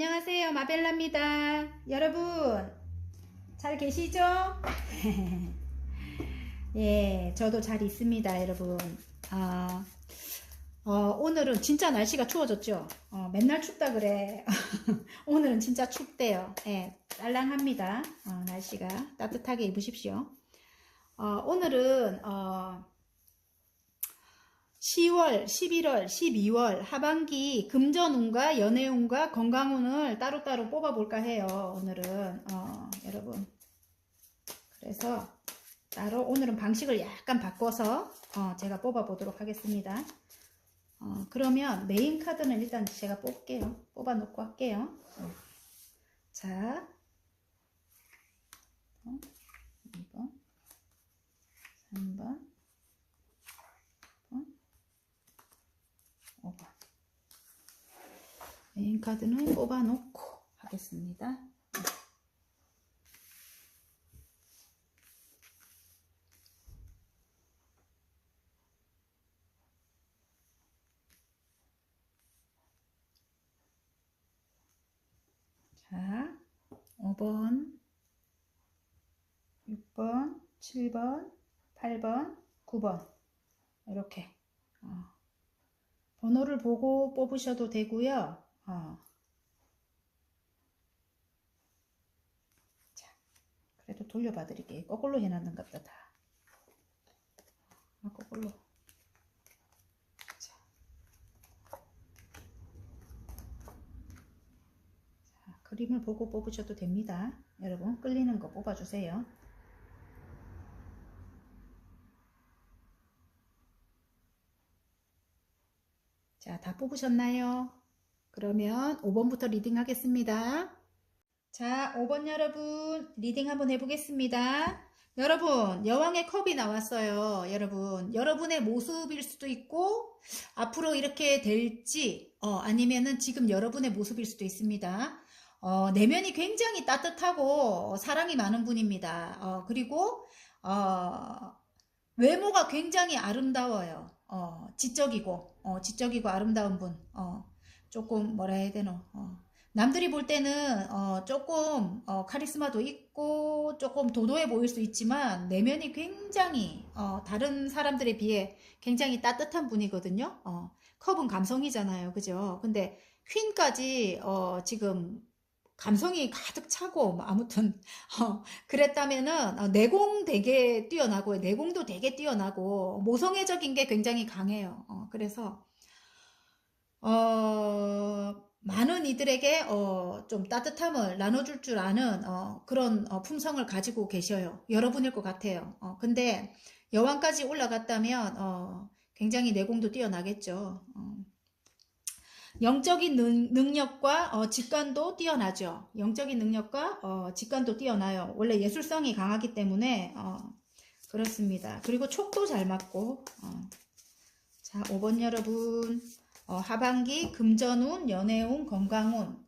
안녕하세요. 마벨라입니다. 여러분, 잘 계시죠? 예, 저도 잘 있습니다, 여러분. 오늘은 진짜 날씨가 추워졌죠? 맨날 춥다 그래. 오늘은 진짜 춥대요. 예, 쌀랑합니다. 날씨가 따뜻하게 입으십시오. 오늘은, 10월, 11월, 12월 하반기 금전운과 연애운과 건강운을 따로따로 뽑아볼까 해요. 오늘은 여러분, 그래서 따로 오늘은 방식을 약간 바꿔서 제가 뽑아보도록 하겠습니다. 그러면 메인 카드는 일단 제가 뽑을게요. 뽑아놓고 할게요. 자, 2번, 3번, 5번. 메인 카드는 뽑아놓고 하겠습니다. 자, 5번, 6번, 7번, 8번, 9번 이렇게 번호를 보고 뽑으셔도 되고요. 자, 그래도 돌려봐 드릴게요. 거꾸로 해놨는 것 같다. 거꾸로. 자, 그림을 보고 뽑으셔도 됩니다. 여러분, 끌리는 거 뽑아주세요. 자, 다 뽑으셨나요? 그러면 5번부터 리딩 하겠습니다. 자, 5번 여러분, 리딩 한번 해보겠습니다. 여러분, 여왕의 컵이 나왔어요. 여러분, 여러분의 모습일 수도 있고, 앞으로 이렇게 될지, 아니면은 지금 여러분의 모습일 수도 있습니다. 내면이 굉장히 따뜻하고, 사랑이 많은 분입니다. 그리고, 외모가 굉장히 아름다워요. 지적이고 아름다운 분. 조금 뭐라 해야 되노. 남들이 볼 때는 조금 카리스마도 있고 조금 도도해 보일 수 있지만 내면이 굉장히 다른 사람들에 비해 굉장히 따뜻한 분이거든요. 컵은 감성이잖아요. 그죠? 근데 퀸까지 지금 감성이 가득 차고 아무튼 그랬다면은 내공 되게 뛰어나고 내공도 되게 뛰어나고 모성애적인 게 굉장히 강해요. 그래서 많은 이들에게 좀 따뜻함을 나눠줄 줄 아는 그런 품성을 가지고 계셔요. 여러분일 것 같아요. 근데 여왕까지 올라갔다면 굉장히 내공도 뛰어나겠죠. 영적인 능력과 직관도 뛰어나죠. 영적인 능력과 직관도 뛰어나요. 원래 예술성이 강하기 때문에 그렇습니다. 그리고 촉도 잘 맞고 자, 5번 여러분 하반기 금전운, 연애운, 건강운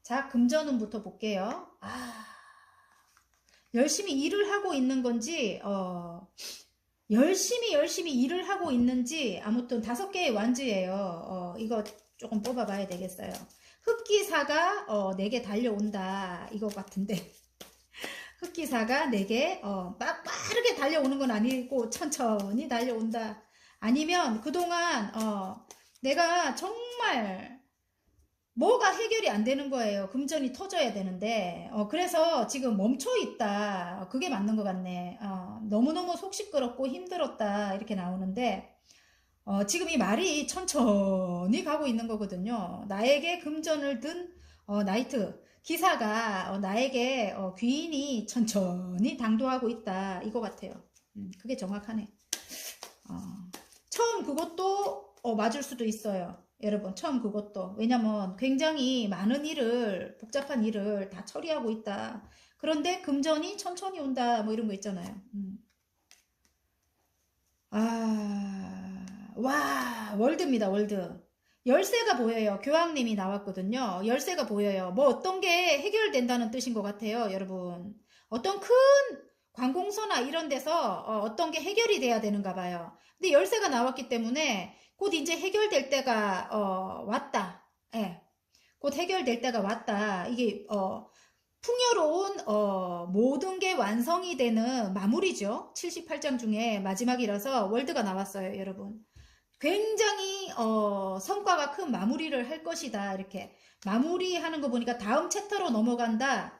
자, 금전운부터 볼게요. 열심히 일을 하고 있는 건지 열심히 일을 하고 있는지 아무튼 5개의 완즈예요. 이거 조금 뽑아봐야 되겠어요. 흑기사가 내게 달려온다 이거 같은데 흑기사가 내게 빠르게 달려오는 건 아니고 천천히 달려온다. 아니면 그동안 내가 정말 뭐가 해결이 안 되는 거예요. 금전이 터져야 되는데 그래서 지금 멈춰 있다. 그게 맞는 것 같네. 너무너무 속 시끄럽고 힘들었다 이렇게 나오는데 지금 이 말이 천천히 가고 있는 거거든요. 나에게 금전을 든 나이트 기사가 나에게 귀인이 천천히 당도하고 있다 이거 같아요. 그게 정확하네. 처음 그것도 맞을 수도 있어요. 여러분 처음 그것도 왜냐면 굉장히 많은 일을 복잡한 일을 다 처리하고 있다. 그런데 금전이 천천히 온다 뭐 이런 거 있잖아요. 와 월드입니다. 월드 열쇠가 보여요. 교황님이 나왔거든요. 열쇠가 보여요. 뭐 어떤 게 해결된다는 뜻인 것 같아요. 여러분 어떤 큰 관공서나 이런 데서 어떤 게 해결이 돼야 되는가 봐요. 근데 열쇠가 나왔기 때문에 곧 이제 해결될 때가 왔다. 예. 곧 해결될 때가 왔다. 이게 풍요로운 모든 게 완성이 되는 마무리죠. 78장 중에 마지막이라서 월드가 나왔어요, 여러분. 굉장히 성과가 큰 마무리를 할 것이다. 이렇게 마무리하는 거 보니까 다음 챕터로 넘어간다.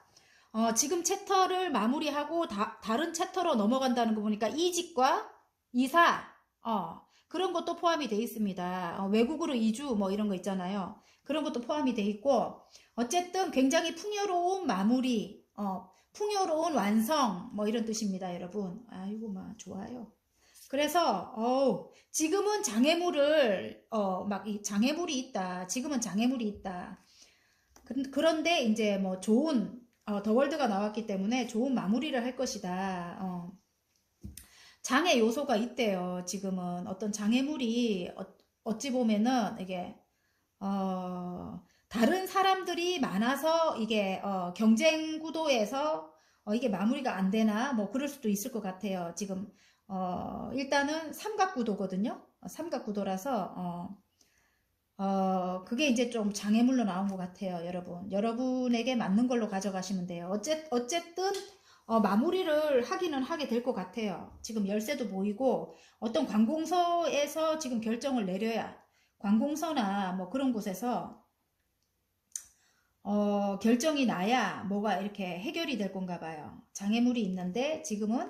지금 챕터를 마무리하고 다른 챕터로 넘어간다는 거 보니까 이직과 이사 그런 것도 포함이 돼 있습니다. 외국으로 이주 뭐 이런 거 있잖아요. 그런 것도 포함이 돼 있고 어쨌든 굉장히 풍요로운 마무리, 풍요로운 완성 뭐 이런 뜻입니다, 여러분. 아이고 막 좋아요. 그래서 지금은 장애물을 막 이 장애물이 있다. 지금은 장애물이 있다. 그런데 이제 뭐 좋은 더 월드가 나왔기 때문에 좋은 마무리를 할 것이다. 장애 요소가 있대요. 지금은 어떤 장애물이 어찌 보면은 이게 다른 사람들이 많아서 이게 경쟁 구도에서 이게 마무리가 안 되나 뭐 그럴 수도 있을 것 같아요. 지금 일단은 삼각구도거든요. 삼각구도라서 그게 이제 좀 장애물로 나온 것 같아요, 여러분. 여러분에게 맞는 걸로 가져가시면 돼요. 어쨌든 마무리를 하기는 하게 될 것 같아요. 지금 열쇠도 보이고 어떤 관공서에서 지금 결정을 내려야 관공서나 뭐 그런 곳에서 결정이 나야 뭐가 이렇게 해결이 될 건가 봐요. 장애물이 있는데 지금은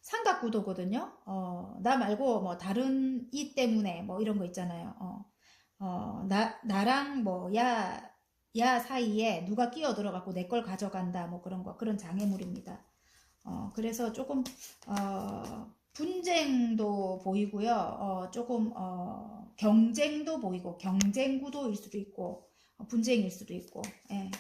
삼각구도거든요. 나 말고 뭐 다른 이 때문에 뭐 이런 거 있잖아요. 나랑 뭐 야 사이에 누가 끼어 들어가고 내 걸 가져간다 뭐 그런 거 그런 장애물입니다. 그래서 조금 분쟁도 보이고요. 조금 경쟁도 보이고 경쟁 구도일 수도 있고 분쟁일 수도 있고. 예.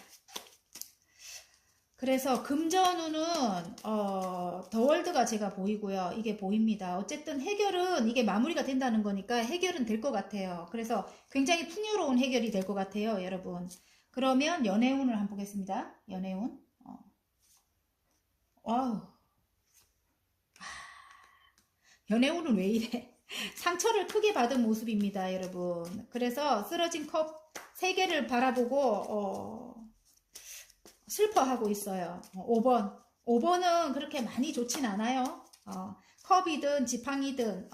그래서 금전운은 더 월드가 제가 보이고요. 이게 보입니다. 어쨌든 해결은 이게 마무리가 된다는 거니까 해결은 될 것 같아요. 그래서 굉장히 풍요로운 해결이 될 것 같아요, 여러분. 그러면 연애운을 한번 보겠습니다. 연애운. 와우. 연애운은 왜 이래? 상처를 크게 받은 모습입니다, 여러분. 그래서 쓰러진 컵 3개를 바라보고 슬퍼하고 있어요. 5번. 5번은 그렇게 많이 좋진 않아요. 컵이든 지팡이든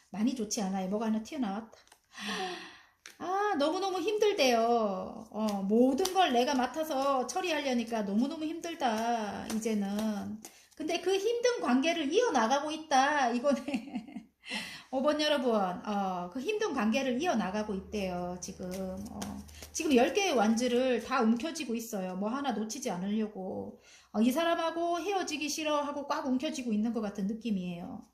많이 좋지 않아요. 뭐가 하나 튀어나왔다. 너무너무 힘들대요. 모든 걸 내가 맡아서 처리하려니까 너무너무 힘들다. 이제는. 근데 그 힘든 관계를 이어나가고 있다. 이거네. 5번 여러분, 그 힘든 관계를 이어나가고 있대요, 지금. 지금 10개의 완즈를 다 움켜쥐고 있어요. 뭐 하나 놓치지 않으려고. 이 사람하고 헤어지기 싫어하고 꽉 움켜쥐고 있는 것 같은 느낌이에요.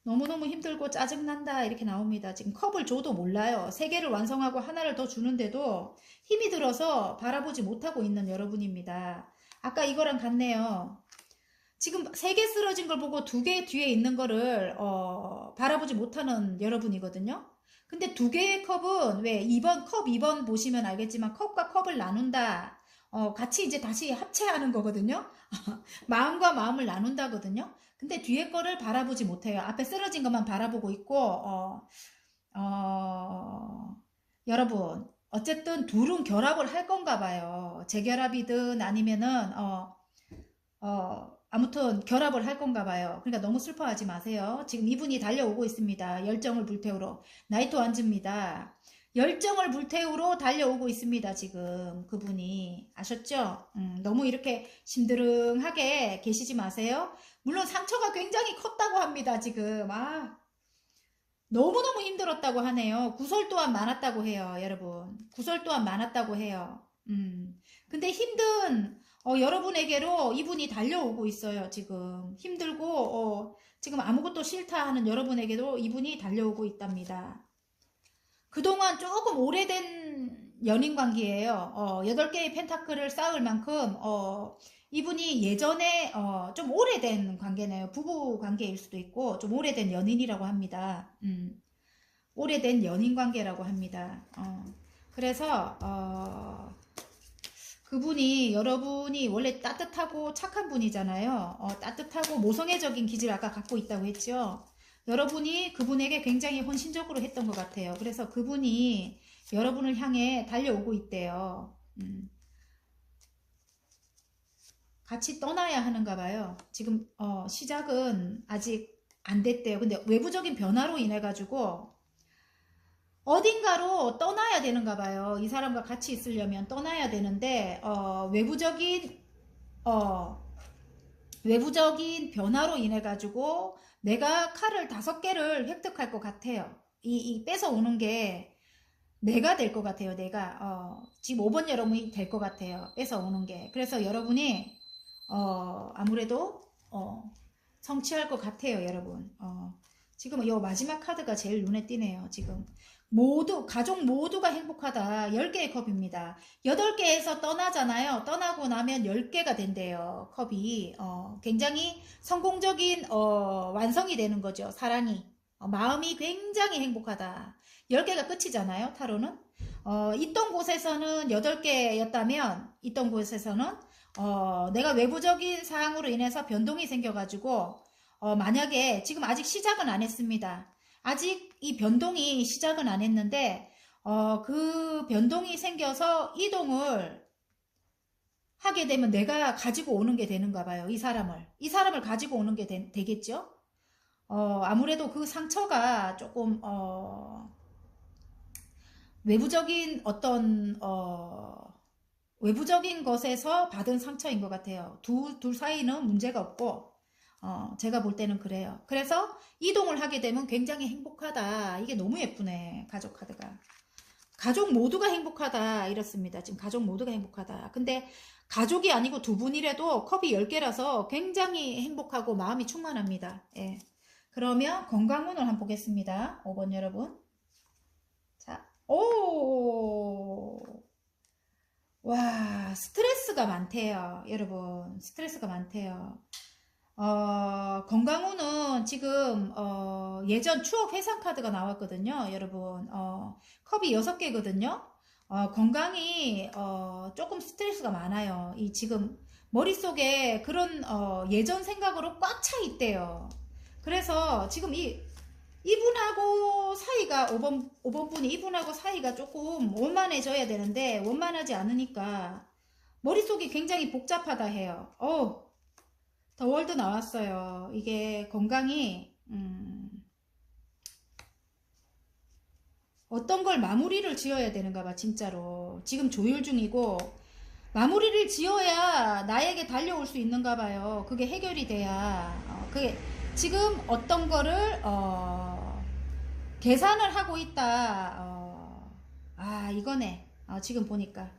너무너무 힘들고 짜증난다 이렇게 나옵니다. 지금 컵을 줘도 몰라요. 3개를 완성하고 하나를 더 주는데도 힘이 들어서 바라보지 못하고 있는 여러분입니다. 아까 이거랑 같네요. 지금 3개 쓰러진 걸 보고 2개 뒤에 있는 거를 바라보지 못하는 여러분이거든요. 근데 2개의 컵은 왜 2번 컵 2번 보시면 알겠지만 컵과 컵을 나눈다. 같이 이제 다시 합체하는 거거든요. 마음과 마음을 나눈다거든요. 근데 뒤에 거를 바라보지 못해요. 앞에 쓰러진 것만 바라보고 있고 여러분 어쨌든 둘은 결합을 할 건가 봐요. 재결합이든 아니면은 아무튼 결합을 할 건가 봐요. 그러니까 너무 슬퍼하지 마세요. 지금 이분이 달려오고 있습니다. 열정을 불태우러. 나이트 완즈입니다. 열정을 불태우러 달려오고 있습니다. 지금 그분이. 아셨죠? 너무 이렇게 심드렁하게 계시지 마세요. 물론 상처가 굉장히 컸다고 합니다. 지금. 너무너무 힘들었다고 하네요. 구설 또한 많았다고 해요. 여러분. 구설 또한 많았다고 해요. 근데 힘든 여러분에게로 이분이 달려오고 있어요. 지금 힘들고 지금 아무것도 싫다 하는 여러분에게도 이분이 달려오고 있답니다. 그동안 조금 오래된 연인관계예요. 8개의 펜타클을 쌓을 만큼 이분이 예전에 좀 오래된 관계네요. 부부 관계일 수도 있고 좀 오래된 연인이라고 합니다. 오래된 연인관계라고 합니다. 그래서 그분이 여러분이 원래 따뜻하고 착한 분이잖아요. 따뜻하고 모성애적인 기질을 아까 갖고 있다고 했죠. 여러분이 그분에게 굉장히 헌신적으로 했던 것 같아요. 그래서 그분이 여러분을 향해 달려오고 있대요. 같이 떠나야 하는가 봐요. 지금 시작은 아직 안 됐대요. 근데 외부적인 변화로 인해 가지고 어딘가로 떠나야 되는가 봐요. 이 사람과 같이 있으려면 떠나야 되는데 외부적인 변화로 인해 가지고 내가 칼을 5개를 획득할 것 같아요. 이 뺏어오는 게 내가 될 것 같아요. 내가 지금 5번 여러분이 될 것 같아요. 뺏어오는 게. 그래서 여러분이 아무래도 성취할 것 같아요. 여러분. 지금 이 마지막 카드가 제일 눈에 띄네요. 지금 가족 모두가 행복하다. 10개의 컵입니다. 8개에서 떠나잖아요. 떠나고 나면 10개가 된대요. 컵이. 굉장히 성공적인 완성이 되는 거죠. 사랑이. 마음이 굉장히 행복하다. 10개가 끝이잖아요. 타로는. 있던 곳에서는 8개였다면 있던 곳에서는 내가 외부적인 사항으로 인해서 변동이 생겨가지고 만약에 지금 아직 시작은 안 했습니다. 아직 이 변동이 시작은 안 했는데 그 변동이 생겨서 이동을 하게 되면 내가 가지고 오는 게 되는가 봐요. 이 사람을 가지고 오는 게 되겠죠. 아무래도 그 상처가 조금 외부적인 외부적인 것에서 받은 상처인 것 같아요. 둘 사이는 문제가 없고 제가 볼 때는 그래요. 그래서 이동을 하게 되면 굉장히 행복하다. 이게 너무 예쁘네. 가족 카드가. 가족 모두가 행복하다. 이렇습니다. 지금 가족 모두가 행복하다. 근데 가족이 아니고 두 분이라도 컵이 10개라서 굉장히 행복하고 마음이 충만합니다. 예. 그러면 건강운을 한번 보겠습니다. 5번 여러분. 자, 와, 스트레스가 많대요. 여러분, 스트레스가 많대요. 건강운은 지금 예전 추억 회상 카드가 나왔거든요. 여러분, 컵이 6개거든요. 건강이 조금 스트레스가 많아요. 이 지금 머릿속에 그런 예전 생각으로 꽉 차 있대요. 그래서 지금 이분하고 사이가 5번 분이 이분하고 사이가 조금 원만해져야 되는데 원만하지 않으니까 머릿속이 굉장히 복잡하다 해요. 더 월드 나왔어요. 이게 건강이 어떤 걸 마무리를 지어야 되는가 봐. 진짜로 지금 조율 중이고 마무리를 지어야 나에게 달려올 수 있는가 봐요. 그게 해결이 돼야 그게 지금 어떤 거를 계산을 하고 있다. 이거네. 지금 보니까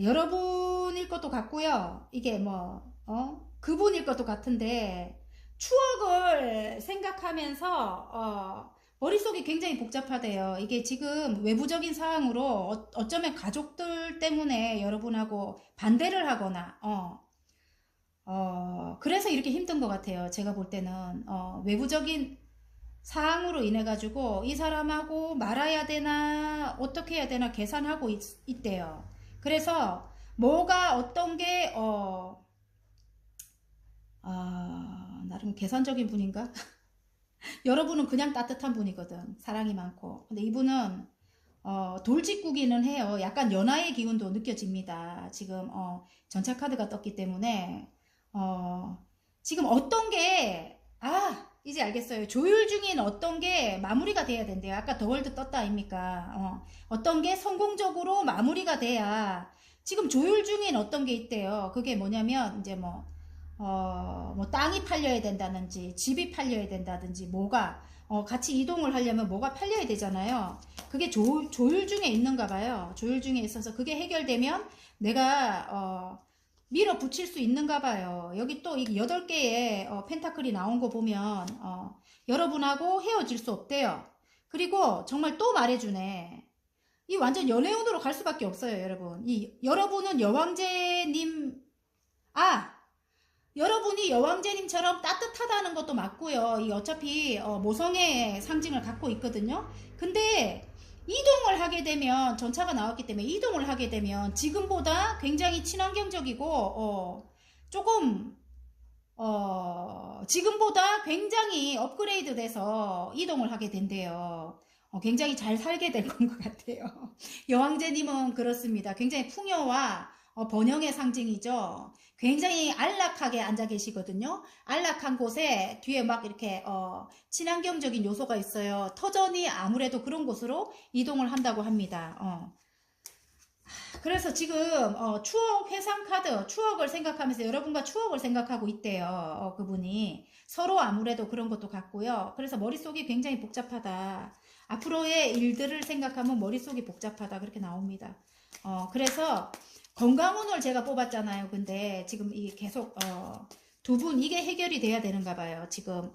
여러분일 것도 같고요. 이게 그분일 것도 같은데 추억을 생각하면서 머릿속이 굉장히 복잡하대요. 이게 지금 외부적인 사항으로 어쩌면 가족들 때문에 여러분하고 반대를 하거나 그래서 이렇게 힘든 것 같아요. 제가 볼 때는 외부적인 사항으로 인해 가지고 이 사람하고 말아야 되나 어떻게 해야 되나 계산하고 있대요. 그래서 뭐가 어떤 게 나름 계산적인 분인가? 여러분은 그냥 따뜻한 분이거든. 사랑이 많고. 근데 이분은 돌직구기는 해요. 약간 연하의 기운도 느껴집니다. 지금 전차 카드가 떴기 때문에 지금 어떤 게 이제 알겠어요. 조율 중인 어떤 게 마무리가 돼야 된대요. 아까 더 월드 떴다 아닙니까? 어떤 게 성공적으로 마무리가 돼야 지금 조율 중인 어떤 게 있대요. 그게 뭐냐면 이제 뭐 땅이 팔려야 된다든지 집이 팔려야 된다든지 뭐가 같이 이동을 하려면 뭐가 팔려야 되잖아요. 그게 조율 중에 있는가 봐요. 조율 중에 있어서 그게 해결되면 내가 밀어붙일 수 있는가 봐요. 여기 또 이 8개의 펜타클이 나온 거 보면 여러분하고 헤어질 수 없대요. 그리고 정말 또 말해주네. 이 완전 연애운으로 갈 수밖에 없어요. 여러분. 여러분은 여왕제님 여러분이 여왕제님처럼 따뜻하다는 것도 맞고요. 이 어차피 모성의 상징을 갖고 있거든요. 근데 이동을 하게 되면 전차가 나왔기 때문에 이동을 하게 되면 지금보다 굉장히 친환경적이고 조금 지금보다 굉장히 업그레이드 돼서 이동을 하게 된대요. 굉장히 잘 살게 될 것 같아요. 여왕제님은 그렇습니다. 굉장히 풍요와 번영의 상징이죠. 굉장히 안락하게 앉아 계시거든요. 안락한 곳에 뒤에 막 이렇게 친환경적인 요소가 있어요. 터전이 아무래도 그런 곳으로 이동을 한다고 합니다. 그래서 지금 추억 회상 카드, 추억을 생각하면서 여러분과 추억을 생각하고 있대요. 그분이 서로 아무래도 그런 것도 같고요. 그래서 머릿속이 굉장히 복잡하다. 앞으로의 일들을 생각하면 머릿속이 복잡하다, 그렇게 나옵니다. 그래서 건강운을 제가 뽑았잖아요. 근데 지금 이 계속 두 분 이게 해결이 돼야 되는가 봐요. 지금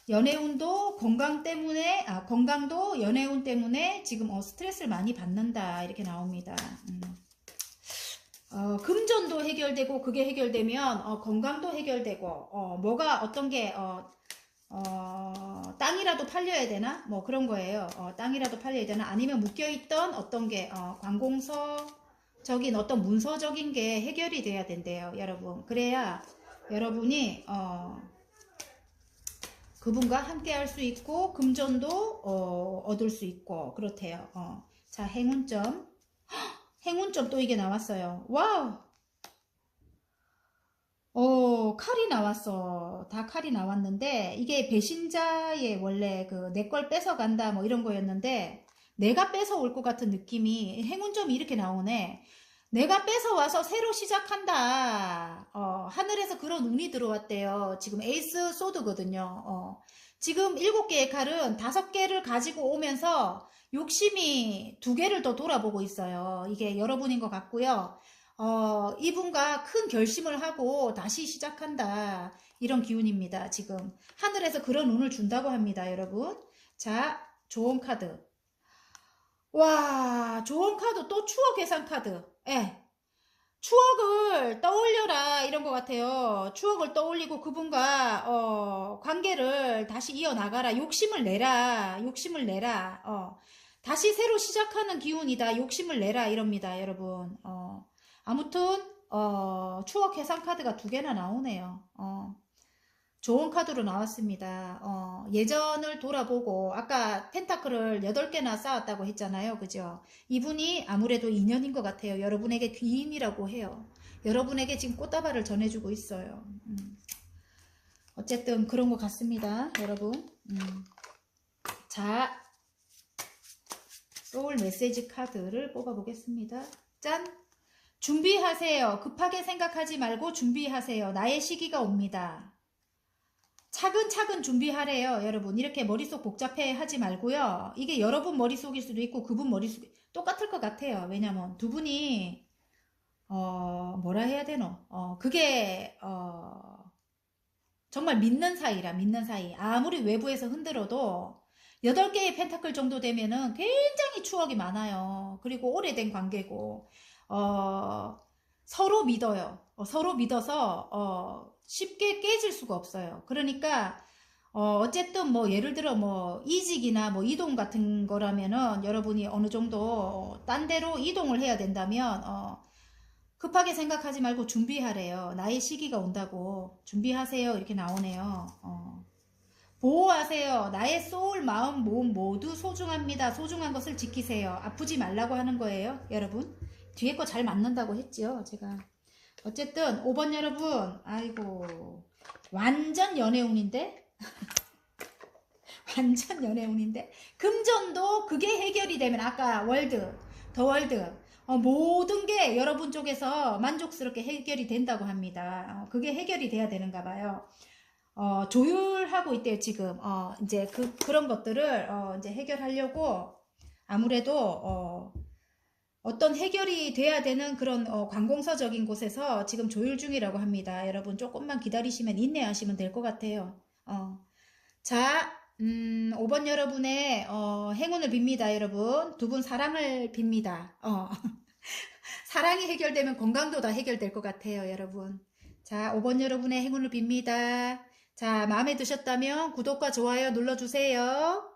연애운도 건강 때문에, 건강도 연애운 때문에 지금 스트레스를 많이 받는다, 이렇게 나옵니다. 금전도 해결되고, 그게 해결되면 건강도 해결되고, 뭐가 어떤 게 땅이라도 팔려야 되나? 뭐 그런 거예요. 땅이라도 팔려야 되나? 아니면 묶여있던 어떤 게 관공서적인 어떤 문서적인 게 해결이 돼야 된대요, 여러분. 그래야 여러분이 그분과 함께 할 수 있고 금전도 얻을 수 있고 그렇대요. 자, 행운점. 행운점 또 이게 나왔어요. 와우. 칼이 나왔어. 다 칼이 나왔는데 이게 배신자의 원래 그 내 걸 뺏어간다 뭐 이런 거였는데 내가 뺏어올 것 같은 느낌이, 행운점이 이렇게 나오네. 내가 뺏어와서 새로 시작한다. 하늘에서 그런 운이 들어왔대요. 지금 에이스 소드거든요. 지금 7개의 칼은 5개를 가지고 오면서 욕심이 2개를 더 돌아보고 있어요. 이게 여러분인 것 같고요. 이분과 큰 결심을 하고 다시 시작한다. 이런 기운입니다. 지금 하늘에서 그런 운을 준다고 합니다, 여러분. 자, 좋은 카드. 와, 좋은 카드. 또 추억 회상 카드. 예. 추억을 떠올려라, 이런 것 같아요. 추억을 떠올리고 그분과 관계를 다시 이어나가라. 욕심을 내라. 욕심을 내라. 다시 새로 시작하는 기운이다. 욕심을 내라, 이럽니다, 여러분. 아무튼 추억 해상 카드가 2개나 나오네요. 좋은 카드로 나왔습니다. 예전을 돌아보고, 아까 펜타클을 8개나 쌓았다고 했잖아요. 그죠? 이분이 아무래도 인연인 것 같아요. 여러분에게 귀인이라고 해요. 여러분에게 지금 꽃다발을 전해주고 있어요. 어쨌든 그런 것 같습니다, 여러분. 자, 소울 메시지 카드를 뽑아보겠습니다. 짠! 준비하세요. 급하게 생각하지 말고 준비하세요. 나의 시기가 옵니다. 차근차근 준비하래요, 여러분. 이렇게 머릿속 복잡해 하지 말고요. 이게 여러분 머릿속일 수도 있고 그분 머릿속이 똑같을 것 같아요. 왜냐면 두 분이 뭐라 해야 되노? 그게 정말 믿는 사이라, 믿는 사이. 아무리 외부에서 흔들어도 8개의 펜타클 정도 되면은 굉장히 추억이 많아요. 그리고 오래된 관계고 서로 믿어요. 서로 믿어서 쉽게 깨질 수가 없어요. 그러니까 어쨌든 뭐 예를 들어 뭐 이직이나 뭐 이동 같은 거라면은 여러분이 어느 정도 딴 데로 이동을 해야 된다면 급하게 생각하지 말고 준비하래요. 나의 시기가 온다고 준비하세요. 이렇게 나오네요. 보호하세요. 나의 소울, 마음, 몸 모두 소중합니다. 소중한 것을 지키세요. 아프지 말라고 하는 거예요, 여러분. 뒤에 거 잘 맞는다고 했지요, 제가. 어쨌든 5번 여러분, 아이고 완전 연애운인데 완전 연애운인데 금전도 그게 해결이 되면, 아까 월드, 더 월드, 모든 게 여러분 쪽에서 만족스럽게 해결이 된다고 합니다. 그게 해결이 돼야 되는가 봐요. 조율하고 있대요, 지금. 이제 그런 것들을 이제 해결하려고 아무래도 어떤 해결이 돼야 되는 그런 관공서적인 곳에서 지금 조율 중이라고 합니다. 여러분 조금만 기다리시면, 인내하시면 될 것 같아요. 자, 5번 여러분의 행운을 빕니다, 여러분. 두 분 사랑을 빕니다. 사랑이 해결되면 건강도 다 해결될 것 같아요, 여러분. 자, 5번 여러분의 행운을 빕니다. 자, 마음에 드셨다면 구독과 좋아요 눌러주세요.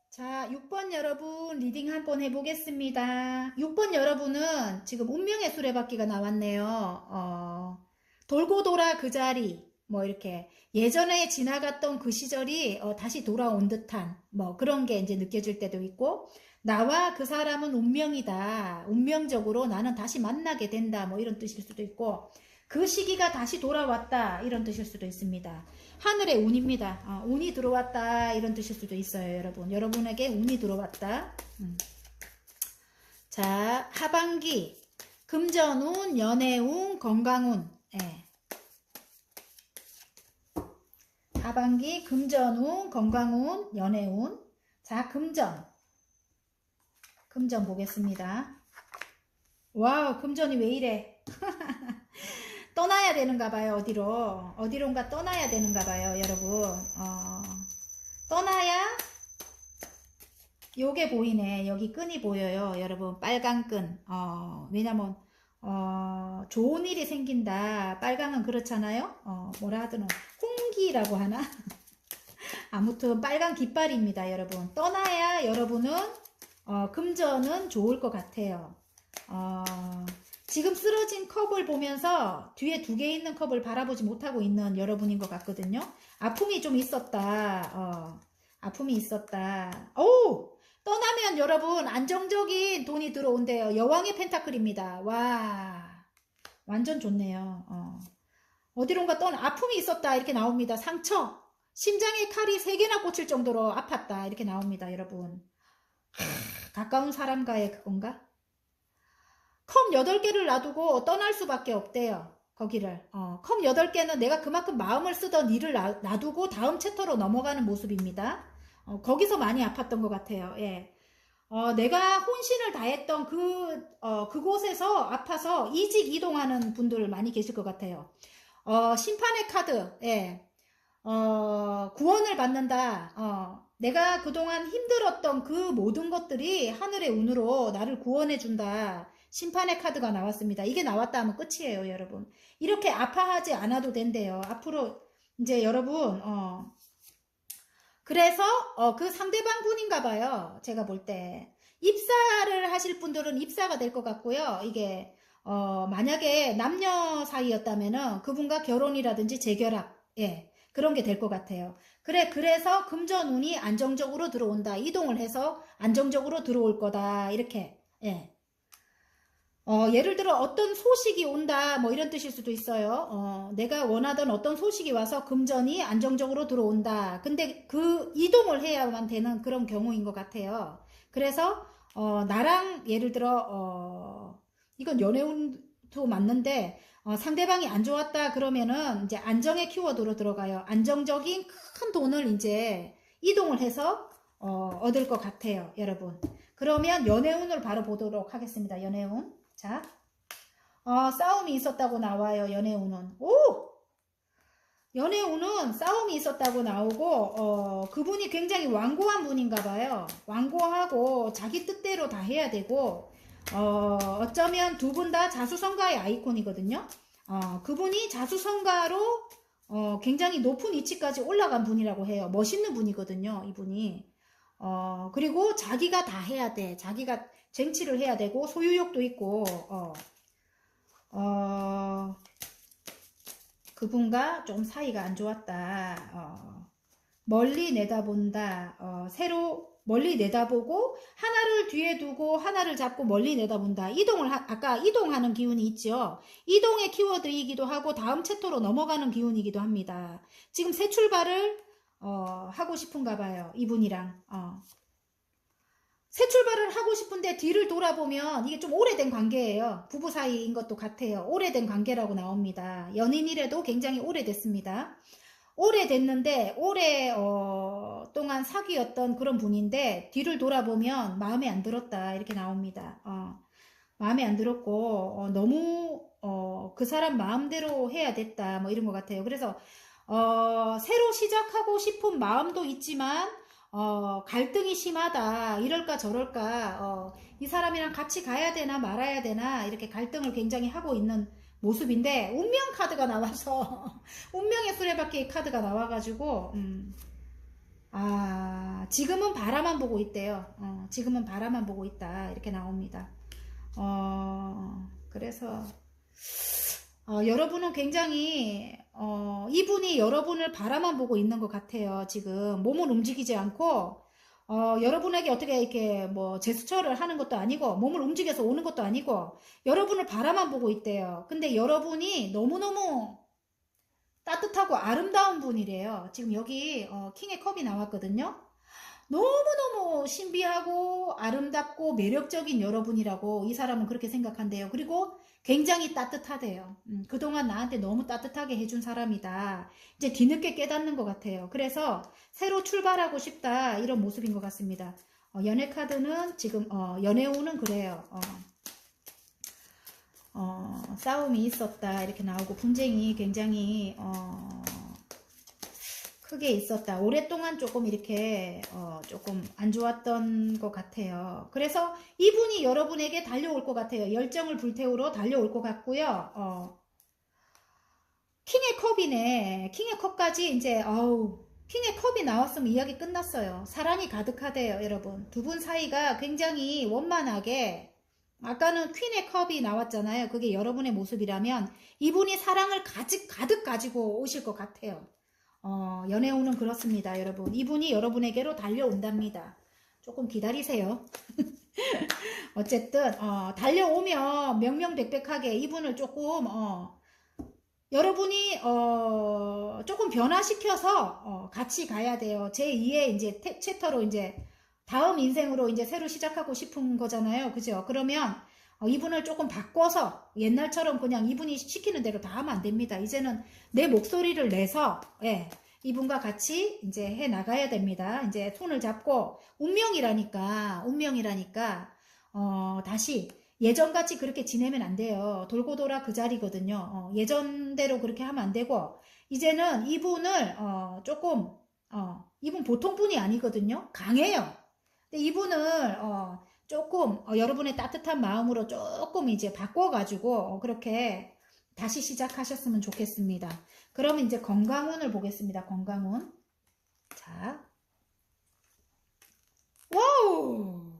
자, 6번 여러분 리딩 한번 해보겠습니다. 6번 여러분은 지금 운명의 수레바퀴가 나왔네요. 돌고 돌아 그 자리, 뭐 이렇게 예전에 지나갔던 그 시절이 다시 돌아온 듯한 뭐 그런 게 이제 느껴질 때도 있고, 나와 그 사람은 운명이다, 운명적으로 나는 다시 만나게 된다, 뭐 이런 뜻일 수도 있고, 그 시기가 다시 돌아왔다, 이런 뜻일 수도 있습니다. 하늘의 운입니다. 운이 들어왔다, 이런 뜻일 수도 있어요. 여러분에게 운이 들어왔다. 자, 하반기 금전운, 연애운, 건강운. 예. 하반기 금전운, 건강운, 연애운. 자, 금전 보겠습니다. 와우, 금전이 왜 이래? 떠나야 되는가 봐요. 어디론가 떠나야 되는가 봐요, 여러분. 떠나야 요게 보이네. 여기 끈이 보여요, 여러분. 빨간 끈. 왜냐면 좋은 일이 생긴다. 빨강은 그렇잖아요. 뭐라 하더노, 홍기라고 하나? 아무튼 빨간 깃발입니다, 여러분. 떠나야 여러분은 금전은 좋을 것 같아요. 지금 쓰러진 컵을 보면서 뒤에 2개 있는 컵을 바라보지 못하고 있는 여러분인 것 같거든요. 아픔이 좀 있었다. 아픔이 있었다. 오! 떠나면 여러분 안정적인 돈이 들어온대요. 여왕의 펜타클입니다. 와, 완전 좋네요. 어디론가 아픔이 있었다, 이렇게 나옵니다. 상처, 심장에 칼이 3개나 꽂힐 정도로 아팠다, 이렇게 나옵니다, 여러분. 가까운 사람과의 그건가? 컵 8개를 놔두고 떠날 수밖에 없대요. 거기를. 컵 8개는 내가 그만큼 마음을 쓰던 일을 놔두고 다음 챕터로 넘어가는 모습입니다. 거기서 많이 아팠던 것 같아요. 예. 내가 혼신을 다했던 그곳에서 아파서 이직 이동하는 분들 많이 계실 것 같아요. 심판의 카드. 예. 구원을 받는다. 내가 그동안 힘들었던 그 모든 것들이 하늘의 운으로 나를 구원해준다. 심판의 카드가 나왔습니다. 이게 나왔다 하면 끝이에요, 여러분. 이렇게 아파하지 않아도 된대요. 앞으로 이제 여러분, 그래서 그 상대방 분인가 봐요. 제가 볼 때. 입사를 하실 분들은 입사가 될 것 같고요. 이게 만약에 남녀 사이였다면은 그분과 결혼이라든지 재결합, 예, 그런 게 될 것 같아요. 그래서 금전운이 안정적으로 들어온다. 이동을 해서 안정적으로 들어올 거다. 이렇게, 예. 예를 들어 어떤 소식이 온다, 뭐 이런 뜻일 수도 있어요. 내가 원하던 어떤 소식이 와서 금전이 안정적으로 들어온다. 근데 그 이동을 해야만 되는 그런 경우인 것 같아요. 그래서 나랑 예를 들어 이건 연애운도 맞는데 상대방이 안 좋았다 그러면은 이제 안정의 키워드로 들어가요. 안정적인 큰 돈을 이제 이동을 해서 얻을 것 같아요, 여러분. 그러면 연애운을 바로 보도록 하겠습니다. 연애운. 자, 싸움이 있었다고 나와요. 연애운은. 오! 연애운은 싸움이 있었다고 나오고, 그분이 굉장히 완고한 분인가 봐요. 완고하고 자기 뜻대로 다 해야 되고, 어쩌면 두 분 다 자수성가의 아이콘이거든요. 그분이 자수성가로 굉장히 높은 위치까지 올라간 분이라고 해요. 멋있는 분이거든요, 이분이. 그리고 자기가 다 해야 돼. 자기가 쟁취를 해야 되고, 소유욕도 있고, 그분과 좀 사이가 안 좋았다. 멀리 내다본다. 멀리 내다보고, 하나를 뒤에 두고, 하나를 잡고 멀리 내다본다. 아까 이동하는 기운이 있죠. 이동의 키워드이기도 하고, 다음 챕터로 넘어가는 기운이기도 합니다. 지금 새 출발을, 하고 싶은가 봐요. 이분이랑. 새 출발을 하고 싶은데 뒤를 돌아보면 이게 좀 오래된 관계예요. 부부 사이인 것도 같아요. 오래된 관계라고 나옵니다. 연인이라도 굉장히 오래됐습니다. 오래됐는데 동안 사귀었던 그런 분인데 뒤를 돌아보면 마음에 안 들었다, 이렇게 나옵니다. 마음에 안 들었고 너무 그 사람 마음대로 해야 됐다, 뭐 이런 것 같아요. 그래서 새로 시작하고 싶은 마음도 있지만 갈등이 심하다, 이럴까 저럴까, 이 사람이랑 같이 가야 되나 말아야 되나, 이렇게 갈등을 굉장히 하고 있는 모습인데, 운명 카드가 나와서 운명의 수레바퀴 카드가 나와가지고 지금은 바라만 보고 있대요. 지금은 바라만 보고 있다, 이렇게 나옵니다. 그래서 여러분은 굉장히 이분이 여러분을 바라만 보고 있는 것 같아요. 지금 몸은 움직이지 않고 여러분에게 어떻게 이렇게 뭐 제스처를 하는 것도 아니고 몸을 움직여서 오는 것도 아니고 여러분을 바라만 보고 있대요. 근데 여러분이 너무너무 따뜻하고 아름다운 분이래요. 지금 여기 킹의 컵이 나왔거든요. 너무너무 신비하고 아름답고 매력적인 여러분이라고 이 사람은 그렇게 생각한대요. 그리고 굉장히 따뜻하대요. 그동안 나한테 너무 따뜻하게 해준 사람이다. 이제 뒤늦게 깨닫는 것 같아요. 그래서 새로 출발하고 싶다. 이런 모습인 것 같습니다. 연애 카드는 지금 연애운은 그래요. 싸움이 있었다. 이렇게 나오고 분쟁이 굉장히 크게 있었다. 오랫동안 조금 이렇게 조금 안 좋았던 것 같아요. 그래서 이분이 여러분에게 달려올 것 같아요. 열정을 불태우러 달려올 것 같고요. 킹의 컵이네. 킹의 컵까지 이제 킹의 컵이 나왔으면 이야기 끝났어요. 사랑이 가득하대요, 여러분. 두 분 사이가 굉장히 원만하게, 아까는 퀸의 컵이 나왔잖아요. 그게 여러분의 모습이라면 이분이 사랑을 가득 가지고 오실 것 같아요. 연애운은 그렇습니다, 여러분. 이분이 여러분에게로 달려온답니다. 조금 기다리세요. 어쨌든 달려오면 명명백백하게 이분을 조금 여러분이 조금 변화시켜서 같이 가야 돼요. 제2의 이제 챕터로 이제 다음 인생으로 이제 새로 시작하고 싶은 거잖아요. 그죠? 그러면 이분을 조금 바꿔서 옛날처럼 그냥 이분이 시키는 대로 다 하면 안 됩니다. 이제는 내 목소리를 내서 이분과 같이 이제 해 나가야 됩니다. 이제 손을 잡고 운명이라니까 다시 예전같이 그렇게 지내면 안 돼요. 돌고 돌아 그 자리거든요. 예전대로 그렇게 하면 안 되고 이제는 이분을 조금 이분 보통 분이 아니거든요. 강해요. 근데 이분을 조금 여러분의 따뜻한 마음으로 조금 이제 바꿔가지고 그렇게 다시 시작하셨으면 좋겠습니다. 그러면 이제 건강운을 보겠습니다. 건강운. 자, 와우!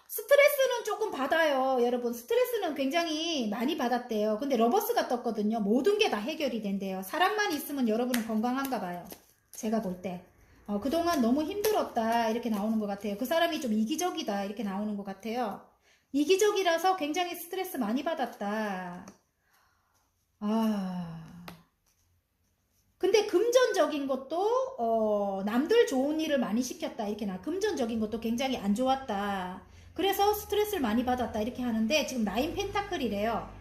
스트레스는 조금 받아요. 여러분 스트레스는 굉장히 많이 받았대요. 근데 러버스가 떴거든요. 모든 게 다 해결이 된대요. 사랑만 있으면 여러분은 건강한가 봐요. 제가 볼 때. 그동안 너무 힘들었다 이렇게 나오는 것 같아요. 그 사람이 좀 이기적이다 이렇게 나오는 것 같아요. 이기적이라서 굉장히 스트레스 많이 받았다. 근데 금전적인 것도 남들 좋은 일을 많이 시켰다 이렇게 금전적인 것도 굉장히 안 좋았다. 그래서 스트레스를 많이 받았다 이렇게 하는데 지금 나인 펜타클이래요.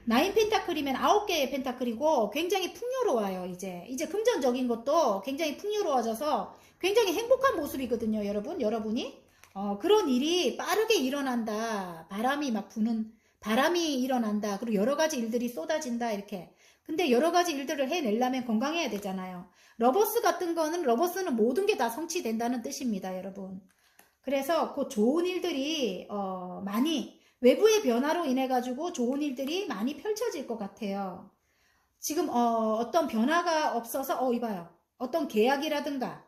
나인 펜타클이면 9개의 펜타클이고 굉장히 풍요로워요. 이제 금전적인 것도 굉장히 풍요로워져서 굉장히 행복한 모습이거든요. 여러분이 그런 일이 빠르게 일어난다. 바람이 일어난다. 그리고 여러 가지 일들이 쏟아진다 이렇게. 근데 여러 가지 일들을 해내려면 건강해야 되잖아요. 러버스 같은 거는 러버스는 모든 게 다 성취된다는 뜻입니다. 여러분. 그래서 그 좋은 일들이 많이 외부의 변화로 인해 가지고 좋은 일들이 많이 펼쳐질 것 같아요. 지금 어떤 변화가 없어서 이봐요. 어떤 계약이라든가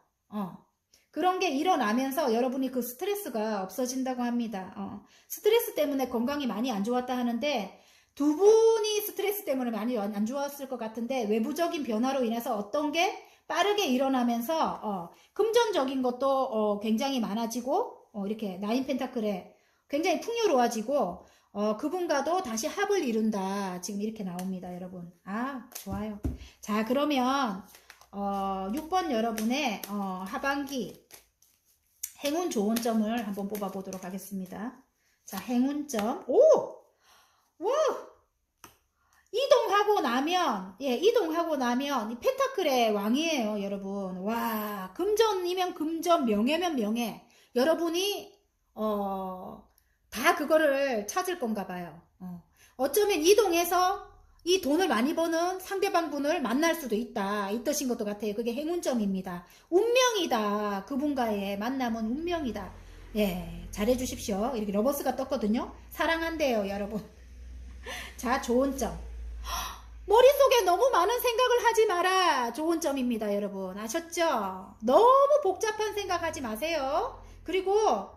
그런 게 일어나면서 여러분이 그 스트레스가 없어진다고 합니다. 스트레스 때문에 건강이 많이 안 좋았다 하는데 두 분이 스트레스 때문에 많이 안 좋았을 것 같은데 외부적인 변화로 인해서 어떤 게 빠르게 일어나면서 금전적인 것도 굉장히 많아지고 이렇게 나인 펜타클에 굉장히 풍요로워지고 그분과도 다시 합을 이룬다. 지금 이렇게 나옵니다. 여러분. 좋아요. 자, 그러면 6번 여러분의 하반기 행운 좋은 점을 한번 뽑아보도록 하겠습니다. 자, 행운점. 와! 이동하고 나면 이 펜타클의 왕이에요, 여러분. 와, 금전이면 금전, 명예면 명예. 여러분이 다 그거를 찾을 건가 봐요. 어쩌면 이동해서 이 돈을 많이 버는 상대방 분을 만날 수도 있다. 이 뜻인 것도 같아요. 그게 행운점입니다. 운명이다. 그분과의 만남은 운명이다. 예, 잘해주십시오. 이렇게 러버스가 떴거든요. 사랑한대요, 여러분. 자, 좋은 점. 머릿속에 너무 많은 생각을 하지 마라. 좋은 점입니다, 여러분. 아셨죠? 너무 복잡한 생각하지 마세요. 그리고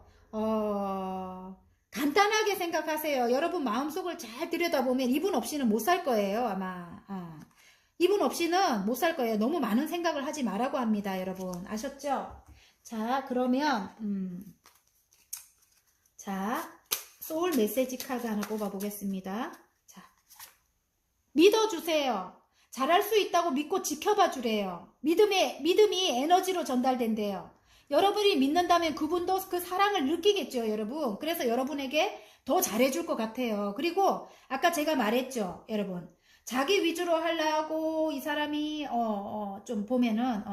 간단하게 생각하세요. 여러분 마음속을 잘 들여다보면 이분 없이는 못 살 거예요, 아마. 이분 없이는 못 살 거예요. 너무 많은 생각을 하지 말라고 합니다, 여러분. 아셨죠? 자, 그러면 자, 소울 메시지 카드 하나 뽑아보겠습니다. 자, 믿어주세요. 잘할 수 있다고 믿고 지켜봐 주래요. 믿음이 에너지로 전달된대요. 여러분이 믿는다면 그분도 그 사랑을 느끼겠죠, 여러분. 그래서 여러분에게 더 잘해줄 것 같아요. 그리고 아까 제가 말했죠, 여러분. 자기 위주로 하려고 이 사람이 좀 보면은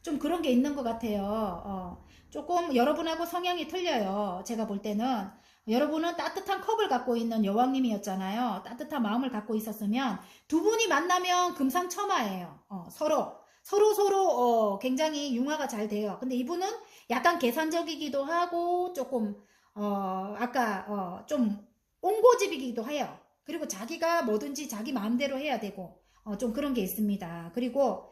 좀 그런 게 있는 것 같아요. 조금 여러분하고 성향이 틀려요. 제가 볼 때는 여러분은 따뜻한 컵을 갖고 있는 여왕님이었잖아요. 따뜻한 마음을 갖고 있었으면 두 분이 만나면 금상첨화예요. 서로 굉장히 융화가 잘 돼요. 근데 이분은 약간 계산적이기도 하고 조금 아까 좀 옹고집이기도 해요. 그리고 자기가 뭐든지 자기 마음대로 해야 되고 좀 그런 게 있습니다. 그리고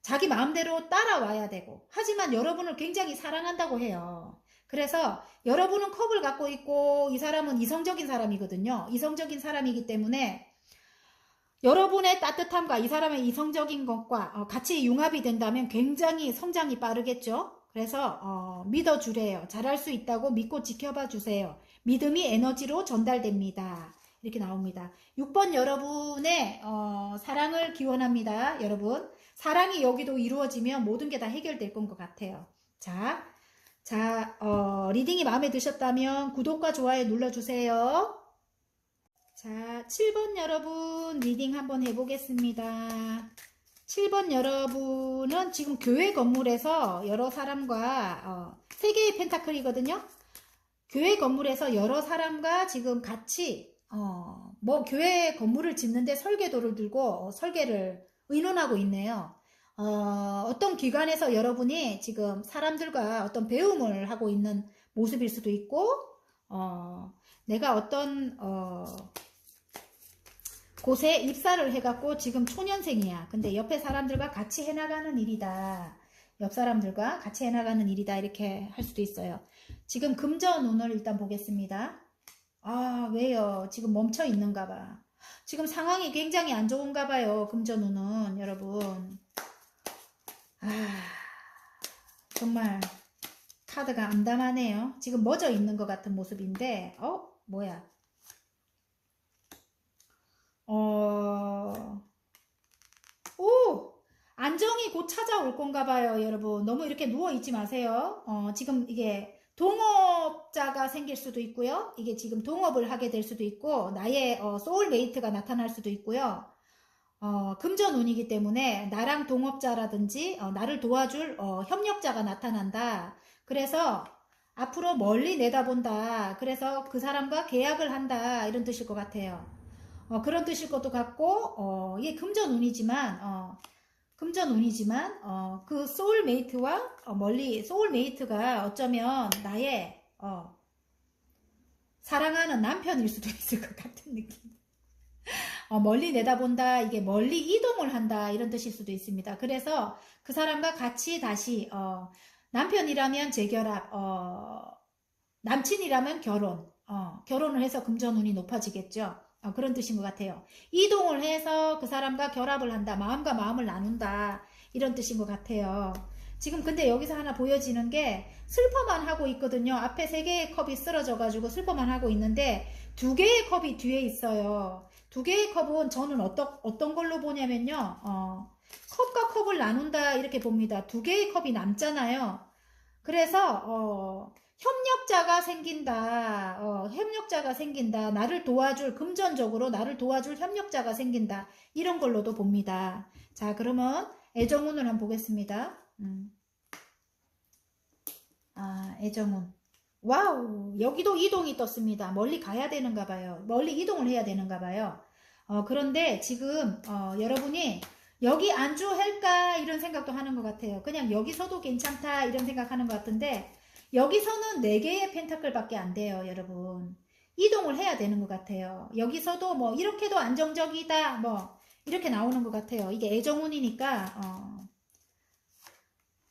자기 마음대로 따라와야 되고 하지만 여러분을 굉장히 사랑한다고 해요. 그래서 여러분은 컵을 갖고 있고 이 사람은 이성적인 사람이거든요. 이성적인 사람이기 때문에 여러분의 따뜻함과 이 사람의 이성적인 것과 같이 융합이 된다면 굉장히 성장이 빠르겠죠. 그래서 믿어주래요. 잘할 수 있다고 믿고 지켜봐 주세요. 믿음이 에너지로 전달됩니다. 이렇게 나옵니다. 6번 여러분의 사랑을 기원합니다. 여러분 사랑이 여기도 이루어지면 모든 게 다 해결될 것 같아요. 자, 리딩이 마음에 드셨다면 구독과 좋아요 눌러주세요. 자, 7번 여러분 리딩 한번 해보겠습니다. 7번 여러분은 지금 교회 건물에서 여러 사람과 3개의 펜타클이거든요. 교회 건물에서 여러 사람과 지금 같이 뭐 교회 건물을 짓는데 설계도를 들고 설계를 의논하고 있네요. 어떤 기관에서 여러분이 지금 사람들과 어떤 배움을 하고 있는 모습일 수도 있고 내가 어떤 곳에 입사를 해갖고 지금 초년생이야. 근데 옆에 사람들과 같이 해나가는 일이다. 옆 사람들과 같이 해나가는 일이다. 이렇게 할 수도 있어요. 지금 금전운을 일단 보겠습니다. 왜요? 지금 멈춰 있는가 봐. 지금 상황이 굉장히 안 좋은가 봐요. 금전운은 여러분. 정말 카드가 암담하네요. 지금 멎어 있는 것 같은 모습인데 뭐야? 안정이 곧 찾아올 건가 봐요, 여러분. 너무 이렇게 누워있지 마세요. 지금 이게 동업자가 생길 수도 있고요. 이게 지금 동업을 하게 될 수도 있고, 나의 소울메이트가 나타날 수도 있고요. 금전운이기 때문에 나랑 동업자라든지 나를 도와줄 협력자가 나타난다. 그래서 앞으로 멀리 내다본다. 그래서 그 사람과 계약을 한다. 이런 뜻일 것 같아요. 그런 뜻일 것도 같고 이게 금전운이지만 그 소울메이트와 멀리 소울메이트가 어쩌면 나의 사랑하는 남편일 수도 있을 것 같은 느낌. 멀리 내다본다. 이게 멀리 이동을 한다. 이런 뜻일 수도 있습니다. 그래서 그 사람과 같이 다시 남편이라면 재결합, 남친이라면 결혼을 해서 금전운이 높아지겠죠. 그런 뜻인 것 같아요. 이동을 해서 그 사람과 결합을 한다. 마음과 마음을 나눈다. 이런 뜻인 것 같아요. 지금 근데 여기서 하나 보여지는 게 슬퍼만 하고 있거든요. 앞에 3개의 컵이 쓰러져 가지고 슬퍼만 하고 있는데 2개의 컵이 뒤에 있어요. 2개의 컵은 저는 어떤 걸로 보냐면요. 컵과 컵을 나눈다 이렇게 봅니다. 2개의 컵이 남잖아요. 그래서 협력자가 생긴다. 협력자가 생긴다. 나를 도와줄, 금전적으로 나를 도와줄 협력자가 생긴다. 이런 걸로도 봅니다. 자, 그러면 애정운을 한번 보겠습니다. 애정운. 와우, 여기도 이동이 떴습니다. 멀리 가야 되는가 봐요. 멀리 이동을 해야 되는가 봐요. 그런데 지금 여러분이 여기 안주할까 이런 생각도 하는 것 같아요. 그냥 여기서도 괜찮다 이런 생각하는 것 같은데 여기서는 4개의 펜타클 밖에 안 돼요, 여러분. 이동을 해야 되는 것 같아요. 여기서도 뭐 이렇게도 안정적이다 뭐 이렇게 나오는 것 같아요. 이게 애정운이니까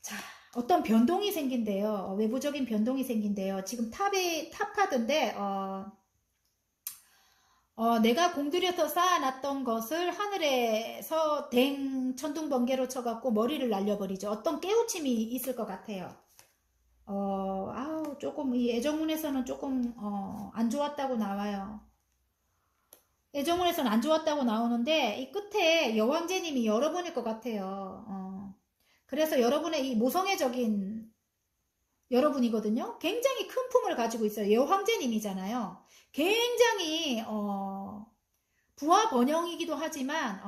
자, 어떤 변동이 생긴대요. 외부적인 변동이 생긴대요. 지금 탑 카드인데, 내가 공들여서 쌓아놨던 것을 하늘에서 천둥 번개로 쳐갖고 머리를 날려버리죠. 어떤 깨우침이 있을 것 같아요. 조금, 이 애정운에서는 조금, 안 좋았다고 나와요. 애정운에서는 안 좋았다고 나오는데, 이 끝에 여왕제님이 여러분일 것 같아요. 그래서 여러분의 이 모성애적인 여러분이거든요. 굉장히 큰 품을 가지고 있어요. 여황제님이잖아요. 굉장히 부하 번영이기도 하지만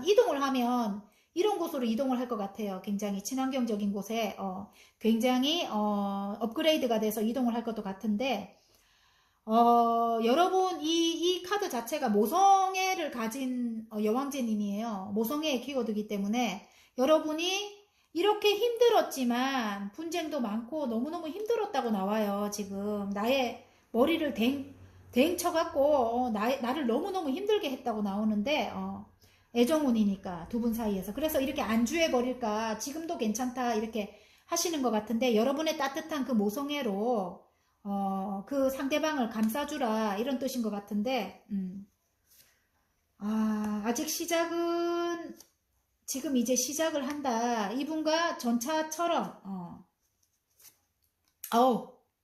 이동을 하면 이런 곳으로 이동을 할 것 같아요. 굉장히 친환경적인 곳에 굉장히 업그레이드가 돼서 이동을 할 것도 같은데 여러분 이 카드 자체가 모성애를 가진 여왕제님이에요. 모성애의 키워드이기 때문에 여러분이 이렇게 힘들었지만 분쟁도 많고 너무너무 힘들었다고 나와요. 지금 나의 머리를 댕 쳐갖고 나를 너무너무 힘들게 했다고 나오는데 애정운이니까 두 분 사이에서 그래서 이렇게 안주해버릴까 지금도 괜찮다 이렇게 하시는 것 같은데 여러분의 따뜻한 그 모성애로 그 상대방을 감싸주라 이런 뜻인 것 같은데 아직 시작은 지금 이제 시작을 한다. 이분과 전차처럼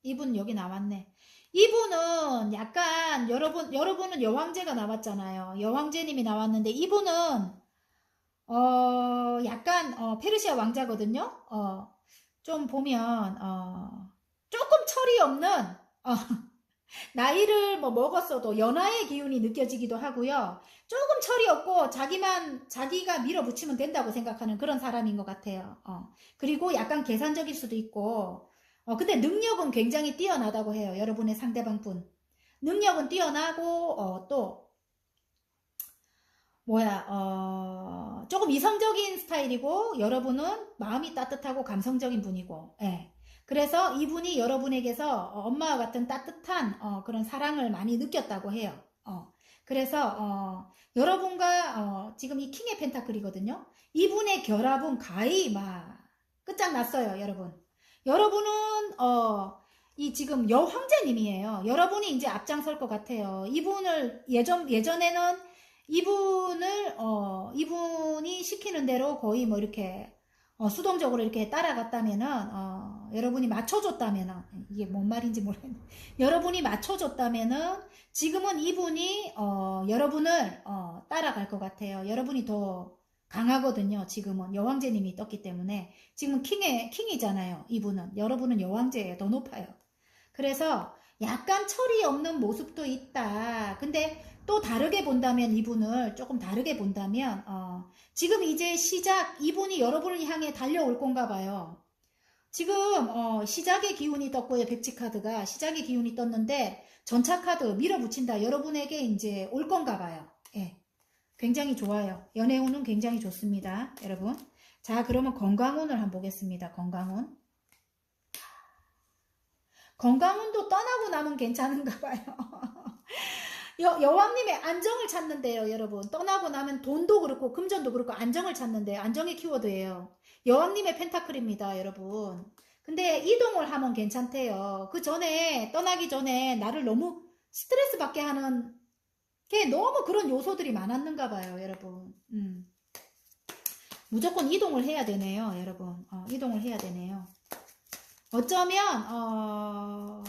이분 여기 나왔네. 이분은 약간 여러분은 여왕제가 나왔잖아요. 여왕제님이 나왔는데 이분은 약간 페르시아 왕자거든요. 좀 보면 조금 철이 없는 나이를 뭐 먹었어도 연하의 기운이 느껴지기도 하고요. 조금 철이 없고 자기가 밀어붙이면 된다고 생각하는 그런 사람인 것 같아요. 그리고 약간 계산적일 수도 있고 근데 능력은 굉장히 뛰어나다고 해요. 여러분의 상대방분 능력은 뛰어나고 또 조금 이성적인 스타일이고 여러분은 마음이 따뜻하고 감성적인 분이고 그래서 이분이 여러분에게서 엄마와 같은 따뜻한 그런 사랑을 많이 느꼈다고 해요. 그래서 여러분과 지금 이 킹의 펜타클이거든요. 이분의 결합은 가히 막 끝장났어요. 여러분은 이 지금 여황제님이에요. 여러분이 이제 앞장설 것 같아요. 이분을 예전에는 이분이 시키는 대로 거의 뭐 이렇게 수동적으로 이렇게 따라갔다면은 여러분이 맞춰줬다면은 이게 뭔 말인지 모르겠네. 여러분이 맞춰줬다면은 지금은 이분이 여러분을 따라갈 것 같아요. 여러분이 더 강하거든요. 지금은 여왕제님이 떴기 때문에 지금은 킹이잖아요. 이분은 여러분은 여왕제예요. 더 높아요. 그래서 약간 철이 없는 모습도 있다. 근데 또 다르게 본다면 이분을 조금 다르게 본다면 지금 이제 이분이 여러분을 향해 달려올 건가 봐요. 지금 시작의 기운이 떴고요. 백지카드가 시작의 기운이 떴는데 전차카드 밀어붙인다. 여러분에게 이제 올 건가 봐요. 예, 굉장히 좋아요. 연애운은 굉장히 좋습니다. 여러분. 자, 그러면 건강운을 한번 보겠습니다. 건강운도 떠나고 나면 괜찮은가 봐요. 여왕님의 안정을 찾는데요, 여러분. 떠나고 나면 돈도 그렇고 금전도 그렇고 안정을 찾는데 안정의 키워드예요. 여왕님의 펜타클입니다, 여러분. 근데 이동을 하면 괜찮대요. 떠나기 전에 나를 너무 스트레스 받게 하는 게 너무 그런 요소들이 많았는가 봐요, 여러분. 무조건 이동을 해야 되네요, 여러분. 이동을 해야 되네요. 어쩌면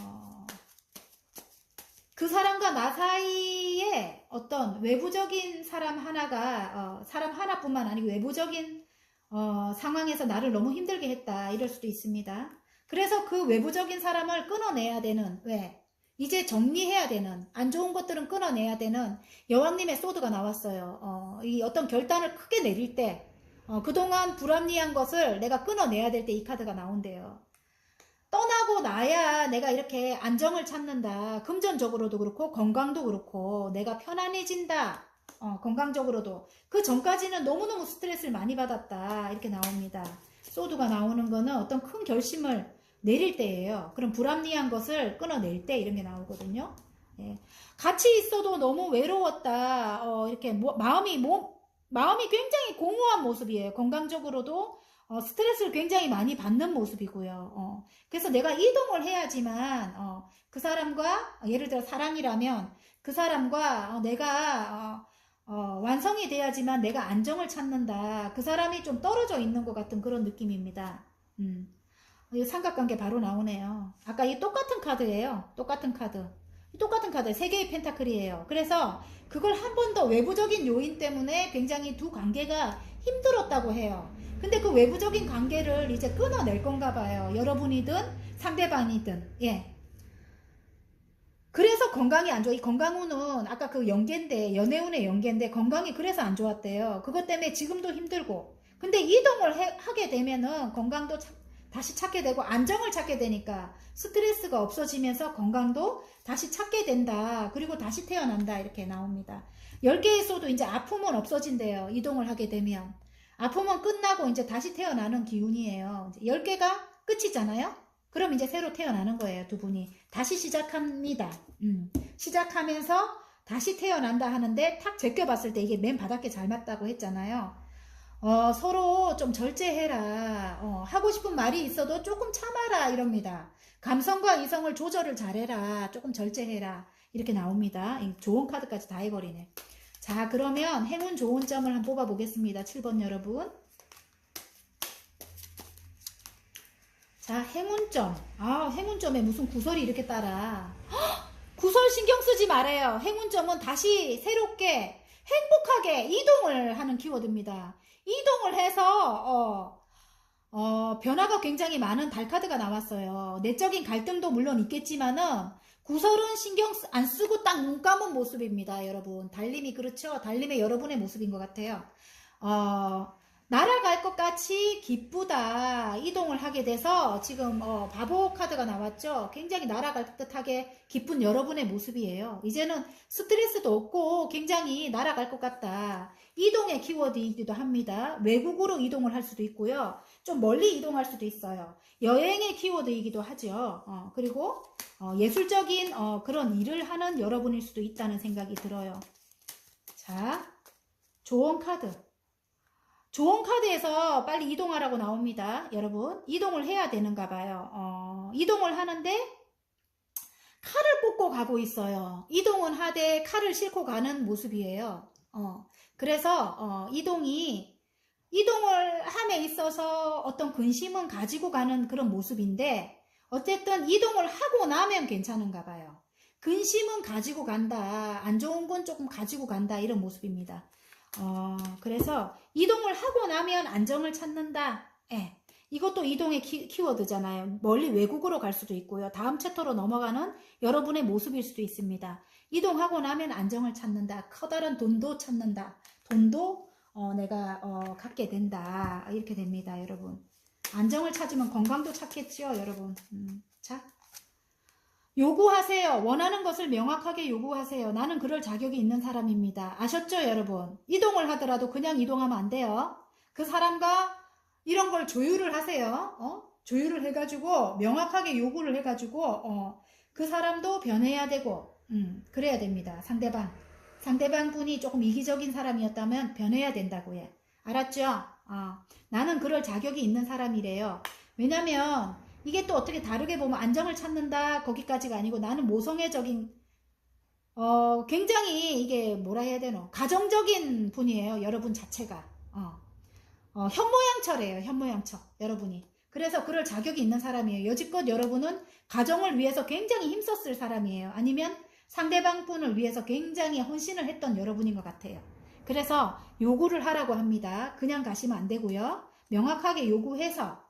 그 사람과 나 사이에 어떤 외부적인 사람 하나뿐만 아니고 외부적인 상황에서 나를 너무 힘들게 했다 이럴 수도 있습니다. 그래서 그 외부적인 사람을 끊어내야 되는 이제 정리해야 되는 안 좋은 것들은 끊어내야 되는 여왕님의 소드가 나왔어요. 이 어떤 결단을 크게 내릴 때 그동안 불합리한 것을 내가 끊어내야 될 때 이 카드가 나온대요. 떠나고 나야 내가 이렇게 안정을 찾는다. 금전적으로도 그렇고 건강도 그렇고 내가 편안해진다. 건강적으로도. 그 전까지는 너무너무 스트레스를 많이 받았다. 이렇게 나옵니다. 소드가 나오는 거는 어떤 큰 결심을 내릴 때예요. 그럼 불합리한 것을 끊어낼 때 이런 게 나오거든요. 예. 같이 있어도 너무 외로웠다. 이렇게 마음이 굉장히 공허한 모습이에요. 건강적으로도 스트레스를 굉장히 많이 받는 모습이고요. 그래서 내가 이동을 해야지만 그 사람과 예를 들어 사랑이라면 그 사람과 내가 완성이 돼야지만 내가 안정을 찾는다. 그 사람이 좀 떨어져 있는 것 같은 그런 느낌입니다. 이 삼각관계 바로 나오네요. 아까 이 똑같은 카드예요. 똑같은 카드. 똑같은 카드. 세 개의 펜타클이에요. 그래서 그걸 한 번 더 외부적인 요인 때문에 굉장히 두 관계가 힘들었다고 해요. 근데 그 외부적인 관계를 이제 끊어낼 건가 봐요. 여러분이든 상대방이든. 예. 그래서 건강이 안 좋아. 이 건강운은 아까 그 연계인데, 연애운의 연계인데 건강이 그래서 안 좋았대요. 그것 때문에 지금도 힘들고. 근데 이동을 하게 되면은 건강도 다시 찾게 되고 안정을 찾게 되니까 스트레스가 없어지면서 건강도 다시 찾게 된다. 그리고 다시 태어난다. 이렇게 나옵니다. 10개에서도 이제 아픔은 없어진대요. 이동을 하게 되면. 아픔은 끝나고 이제 다시 태어나는 기운이에요. 10개가 끝이잖아요. 그럼 이제 새로 태어나는 거예요. 두 분이. 다시 시작합니다. 시작하면서 다시 태어난다 하는데 탁 제껴봤을 때 이게 맨 바닥에 잘 맞다고 했잖아요. 서로 좀 절제해라. 하고 싶은 말이 있어도 조금 참아라 이럽니다. 감성과 이성을 조절을 잘해라. 조금 절제해라. 이렇게 나옵니다. 좋은 카드까지 다 해버리네. 자, 그러면 행운 좋은 점을 한번 뽑아보겠습니다. 7번 여러분. 자, 행운점. 행운점에 무슨 구설이 이렇게 따라. 구설 신경 쓰지 말아요. 행운점은 다시 새롭게 행복하게 이동을 하는 키워드입니다. 이동을 해서 변화가 굉장히 많은 달카드가 나왔어요. 내적인 갈등도 물론 있겠지만은 구설은 신경 안 쓰고 딱 눈 감은 모습입니다. 여러분. 달림이 그렇죠. 달림의 여러분의 모습인 것 같아요. 날아갈 것 같이 기쁘다. 이동을 하게 돼서 지금 바보 카드가 나왔죠. 굉장히 날아갈 듯하게 기쁜 여러분의 모습이에요. 이제는 스트레스도 없고 굉장히 날아갈 것 같다. 이동의 키워드이기도 합니다. 외국으로 이동을 할 수도 있고요. 좀 멀리 이동할 수도 있어요. 여행의 키워드이기도 하죠. 그리고 예술적인 그런 일을 하는 여러분일 수도 있다는 생각이 들어요. 자, 조언 카드. 좋은 카드에서 빨리 이동하라고 나옵니다. 여러분 이동을 해야 되는가 봐요. 이동을 하는데 칼을 뽑고 가고 있어요. 이동은 하되 칼을 싣고 가는 모습이에요. 그래서 이동을 함에 있어서 어떤 근심은 가지고 가는 그런 모습인데 어쨌든 이동을 하고 나면 괜찮은가 봐요. 근심은 가지고 간다. 안 좋은 건 조금 가지고 간다. 이런 모습입니다. 그래서 이동을 하고 나면 안정을 찾는다. 예. 이것도 이동의 키워드잖아요. 멀리 외국으로 갈 수도 있고요. 다음 챕터로 넘어가는 여러분의 모습일 수도 있습니다. 이동하고 나면 안정을 찾는다. 커다란 돈도 찾는다. 돈도 내가 갖게 된다. 이렇게 됩니다. 여러분. 안정을 찾으면 건강도 찾겠죠. 여러분. 자. 요구하세요. 원하는 것을 명확하게 요구하세요. 나는 그럴 자격이 있는 사람입니다. 아셨죠, 여러분? 이동을 하더라도 그냥 이동하면 안 돼요. 그 사람과 이런 걸 조율을 하세요. 조율을 해가지고 명확하게 요구를 해가지고 그 사람도 변해야 되고 그래야 됩니다. 상대방 분이 조금 이기적인 사람이었다면 변해야 된다고요. 알았죠? 나는 그럴 자격이 있는 사람이래요. 왜냐면 이게 또 어떻게 다르게 보면 안정을 찾는다 거기까지가 아니고 나는 모성애적인 굉장히 이게 뭐라 해야 되노 가정적인 분이에요. 여러분 자체가 현모양처래요. 현모양처 여러분이. 그래서 그럴 자격이 있는 사람이에요. 여지껏 여러분은 가정을 위해서 굉장히 힘썼을 사람이에요. 아니면 상대방 분을 위해서 굉장히 헌신을 했던 여러분인 것 같아요. 그래서 요구를 하라고 합니다. 그냥 가시면 안 되고요. 명확하게 요구해서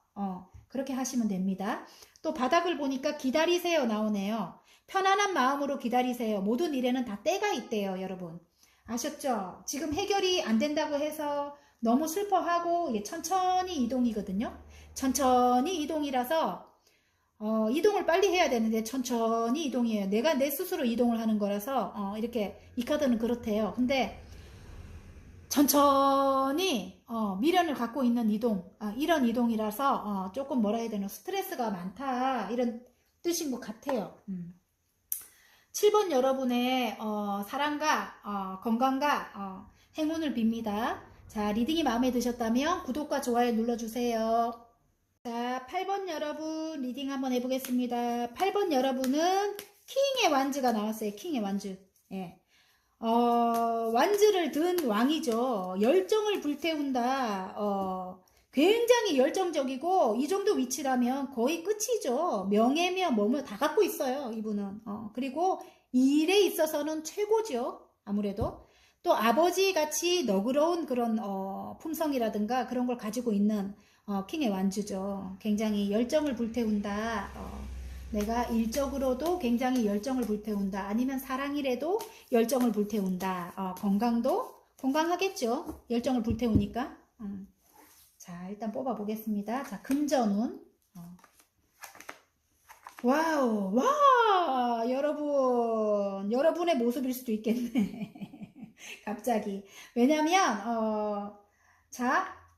그렇게 하시면 됩니다. 또 바닥을 보니까 기다리세요 나오네요. 편안한 마음으로 기다리세요. 모든 일에는 다 때가 있대요. 여러분. 아셨죠? 지금 해결이 안 된다고 해서 너무 슬퍼하고 이게 천천히 이동이거든요. 천천히 이동이라서 이동을 빨리 해야 되는데 천천히 이동이에요. 내가 내 스스로 이동을 하는 거라서 이렇게 이 카드는 그렇대요. 근데 천천히 미련을 갖고 있는 이동 이런 이동이라서 조금 뭐라 해야 되나 스트레스가 많다 이런 뜻인 것 같아요. 7번 여러분의 사랑과 건강과 행운을 빕니다. 자, 리딩이 마음에 드셨다면 구독과 좋아요 눌러주세요. 자, 8번 여러분 리딩 한번 해보겠습니다. 8번 여러분은 킹의 완즈가 나왔어요. 킹의 완즈. 예. 완즈를 든 왕이죠. 열정을 불태운다. 굉장히 열정적이고 이 정도 위치라면 거의 끝이죠. 명예며 뭐뭐 다 갖고 있어요. 이분은. 그리고 일에 있어서는 최고죠. 아무래도. 또 아버지 같이 너그러운 그런 품성이라든가 그런 걸 가지고 있는 킹의 완주죠. 굉장히 열정을 불태운다. 내가 일적으로도 굉장히 열정을 불태운다. 아니면 사랑이라도 열정을 불태운다. 건강도 건강하겠죠. 열정을 불태우니까. 자, 일단 뽑아보겠습니다. 자, 금전운. 와우, 와, 여러분의 모습일 수도 있겠네. 갑자기. 왜냐면,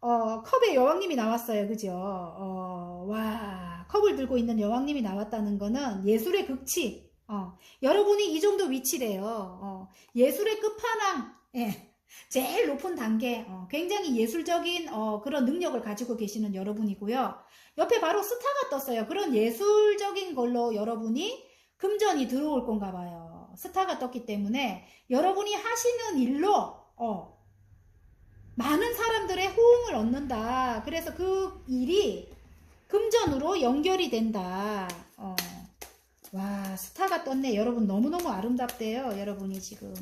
컵의 여왕님이 나왔어요. 그죠? 와, 컵을 들고 있는 여왕님이 나왔다는 거는 예술의 극치. 여러분이 이 정도 위치래요. 예술의 끝판왕. 예. 제일 높은 단계, 굉장히 예술적인 그런 능력을 가지고 계시는 여러분이고요. 옆에 바로 스타가 떴어요. 그런 예술적인 걸로 여러분이 금전이 들어올 건가 봐요. 스타가 떴기 때문에 여러분이 하시는 일로 많은 사람들의 호응을 얻는다. 그래서 그 일이 금전으로 연결이 된다. 와, 스타가 떴네. 여러분 너무너무 아름답대요. 여러분이 지금.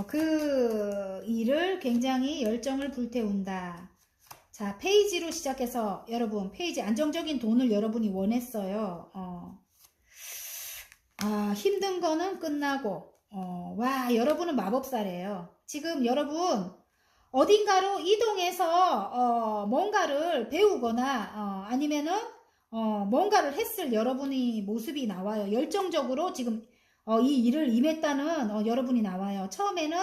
그 일을 굉장히 열정을 불태운다. 자, 페이지로 시작해서 여러분 페이지 안정적인 돈을 여러분이 원했어요. 힘든 거는 끝나고 와, 여러분은 마법사래요. 지금 여러분 어딘가로 이동해서 뭔가를 배우거나 아니면은 뭔가를 했을 여러분이 모습이 나와요. 열정적으로 지금 이 일을 임했다는 여러분이 나와요. 처음에는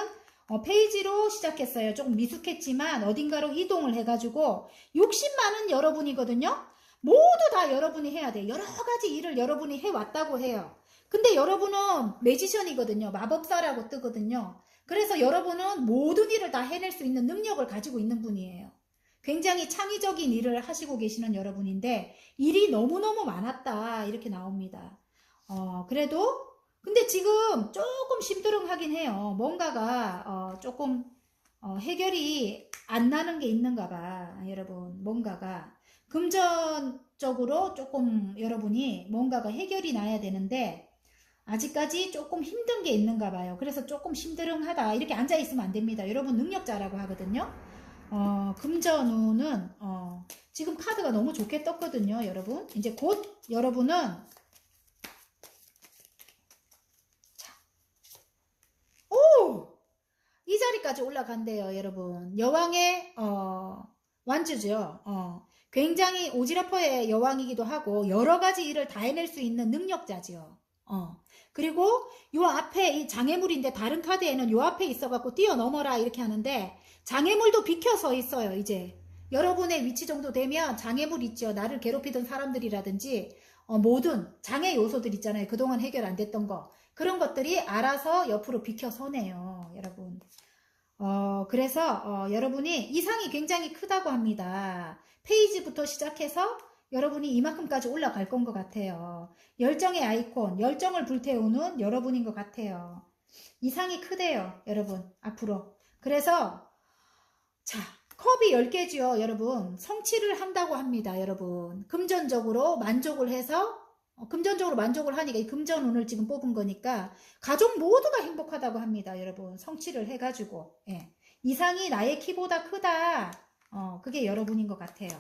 페이지로 시작했어요. 조금 미숙했지만 어딘가로 이동을 해가지고 욕심 많은 여러분이거든요. 모두 다 여러분이 해야 돼. 여러 가지 일을 여러분이 해왔다고 해요. 근데 여러분은 매지션이거든요. 마법사라고 뜨거든요. 그래서 여러분은 모든 일을 다 해낼 수 있는 능력을 가지고 있는 분이에요. 굉장히 창의적인 일을 하시고 계시는 여러분인데 일이 너무너무 많았다 이렇게 나옵니다. 그래도 근데 지금 조금 심드렁하긴 해요. 뭔가가 조금 해결이 안 나는 게 있는가 봐. 여러분 뭔가가 금전적으로 조금 여러분이 뭔가가 해결이 나야 되는데 아직까지 조금 힘든 게 있는가 봐요. 그래서 조금 심드렁하다 이렇게 앉아 있으면 안 됩니다. 여러분 능력자라고 하거든요. 금전운은 지금 카드가 너무 좋게 떴거든요. 여러분 이제 곧 여러분은 이 자리까지 올라간대요. 여러분 여왕의 완주죠. 굉장히 오지랖퍼의 여왕이기도 하고 여러가지 일을 다 해낼 수 있는 능력자지요. 그리고 요 앞에 이 장애물인데 다른 카드에는 요 앞에 있어갖고 뛰어넘어라 이렇게 하는데 장애물도 비켜서 있어요. 이제 여러분의 위치 정도 되면 장애물 있죠. 나를 괴롭히던 사람들이라든지 모든 장애 요소들 있잖아요. 그동안 해결 안 됐던 거 그런 것들이 알아서 옆으로 비켜서네요. 여러분 그래서 여러분이 이상이 굉장히 크다고 합니다. 페이지부터 시작해서 여러분이 이만큼까지 올라갈 건 것 같아요. 열정의 아이콘, 열정을 불태우는 여러분인 것 같아요. 이상이 크대요, 여러분, 앞으로. 그래서, 자, 컵이 10개지요, 여러분. 성취를 한다고 합니다, 여러분. 금전적으로 만족을 해서, 금전적으로 만족을 하니까 이 금전운을 지금 뽑은 거니까, 가족 모두가 행복하다고 합니다, 여러분. 성취를 해가지고, 예. 이상이 나의 키보다 크다. 그게 여러분인 것 같아요.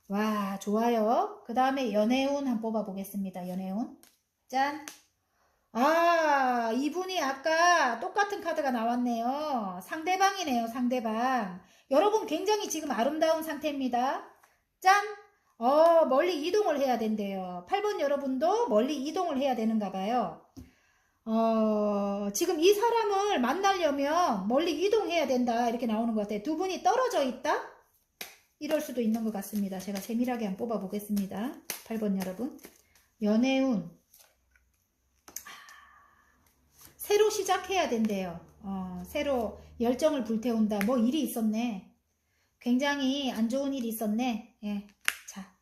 와, 좋아요. 그 다음에 연애운 한번 뽑아보겠습니다. 연애운. 짠. 이분이 아까 똑같은 카드가 나왔네요. 상대방이네요, 상대방. 여러분 굉장히 지금 아름다운 상태입니다. 짠. 멀리 이동을 해야 된대요. 8번 여러분도 멀리 이동을 해야 되는가 봐요. 지금 이 사람을 만나려면 멀리 이동해야 된다. 이렇게 나오는 것 같아요. 두 분이 떨어져 있다? 이럴 수도 있는 것 같습니다. 제가 세밀하게 한번 뽑아보겠습니다. 8번 여러분. 연애운. 새로 시작해야 된대요. 새로 열정을 불태운다. 뭐 일이 있었네. 굉장히 안 좋은 일이 있었네. 예. 자,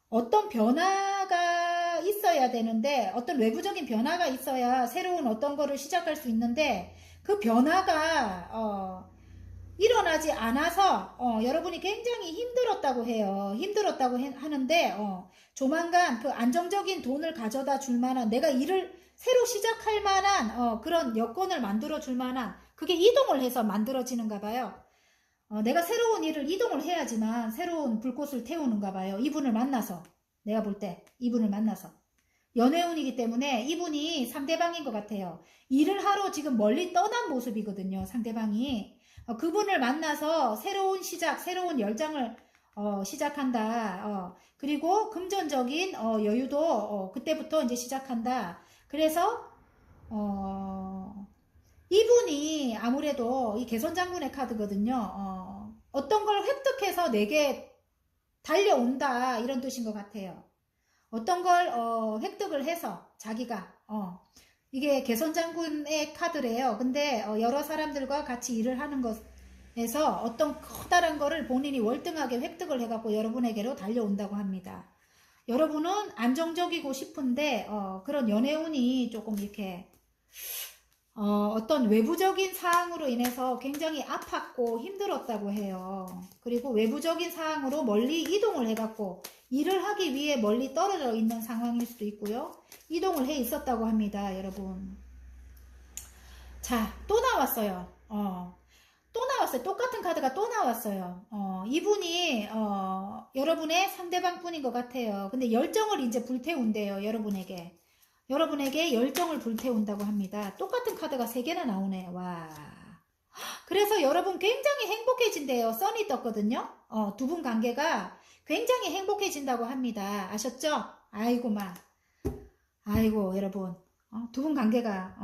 어떤 변화가 있어야 되는데, 어떤 외부적인 변화가 있어야 새로운 어떤 거를 시작할 수 있는데, 그 변화가 일어나지 않아서 여러분이 굉장히 힘들었다고 해요. 힘들었다고 하는데 조만간 그 안정적인 돈을 가져다 줄 만한, 내가 일을 새로 시작할 만한 그런 여건을 만들어 줄 만한, 그게 이동을 해서 만들어지는가 봐요. 내가 새로운 일을 이동을 해야지만 새로운 불꽃을 태우는가 봐요. 이분을 만나서, 내가 볼 때 이분을 만나서. 연애운이기 때문에 이분이 상대방인 것 같아요. 일을 하러 지금 멀리 떠난 모습이거든요, 상대방이. 그분을 만나서 새로운 시작, 새로운 열정을 시작한다. 그리고 금전적인 여유도 그때부터 이제 시작한다. 그래서 이분이 아무래도 이 개선장군의 카드거든요. 어떤 걸 획득해서 내게 달려온다, 이런 뜻인 것 같아요. 어떤 걸 획득을 해서 자기가 이게 개선장군의 카드래요. 근데 여러 사람들과 같이 일을 하는 것에서 어떤 커다란 거를 본인이 월등하게 획득을 해갖고 여러분에게로 달려온다고 합니다. 여러분은 안정적이고 싶은데 그런 연애운이 조금 이렇게 어떤 외부적인 사항으로 인해서 굉장히 아팠고 힘들었다고 해요. 그리고 외부적인 사항으로 멀리 이동을 해갖고 일을 하기 위해 멀리 떨어져 있는 상황일 수도 있고요. 이동을 해 있었다고 합니다, 여러분. 자, 또 나왔어요. 또 나왔어요. 똑같은 카드가 또 나왔어요. 이분이 여러분의 상대방 분인 것 같아요. 근데 열정을 이제 불태운대요, 여러분에게. 여러분에게 열정을 불태운다고 합니다. 똑같은 카드가 3개나 나오네. 와. 그래서 여러분 굉장히 행복해진대요. 선이 떴거든요. 두 분 관계가 굉장히 행복해진다고 합니다. 아셨죠? 아이고 마. 아이고 여러분. 두 분 관계가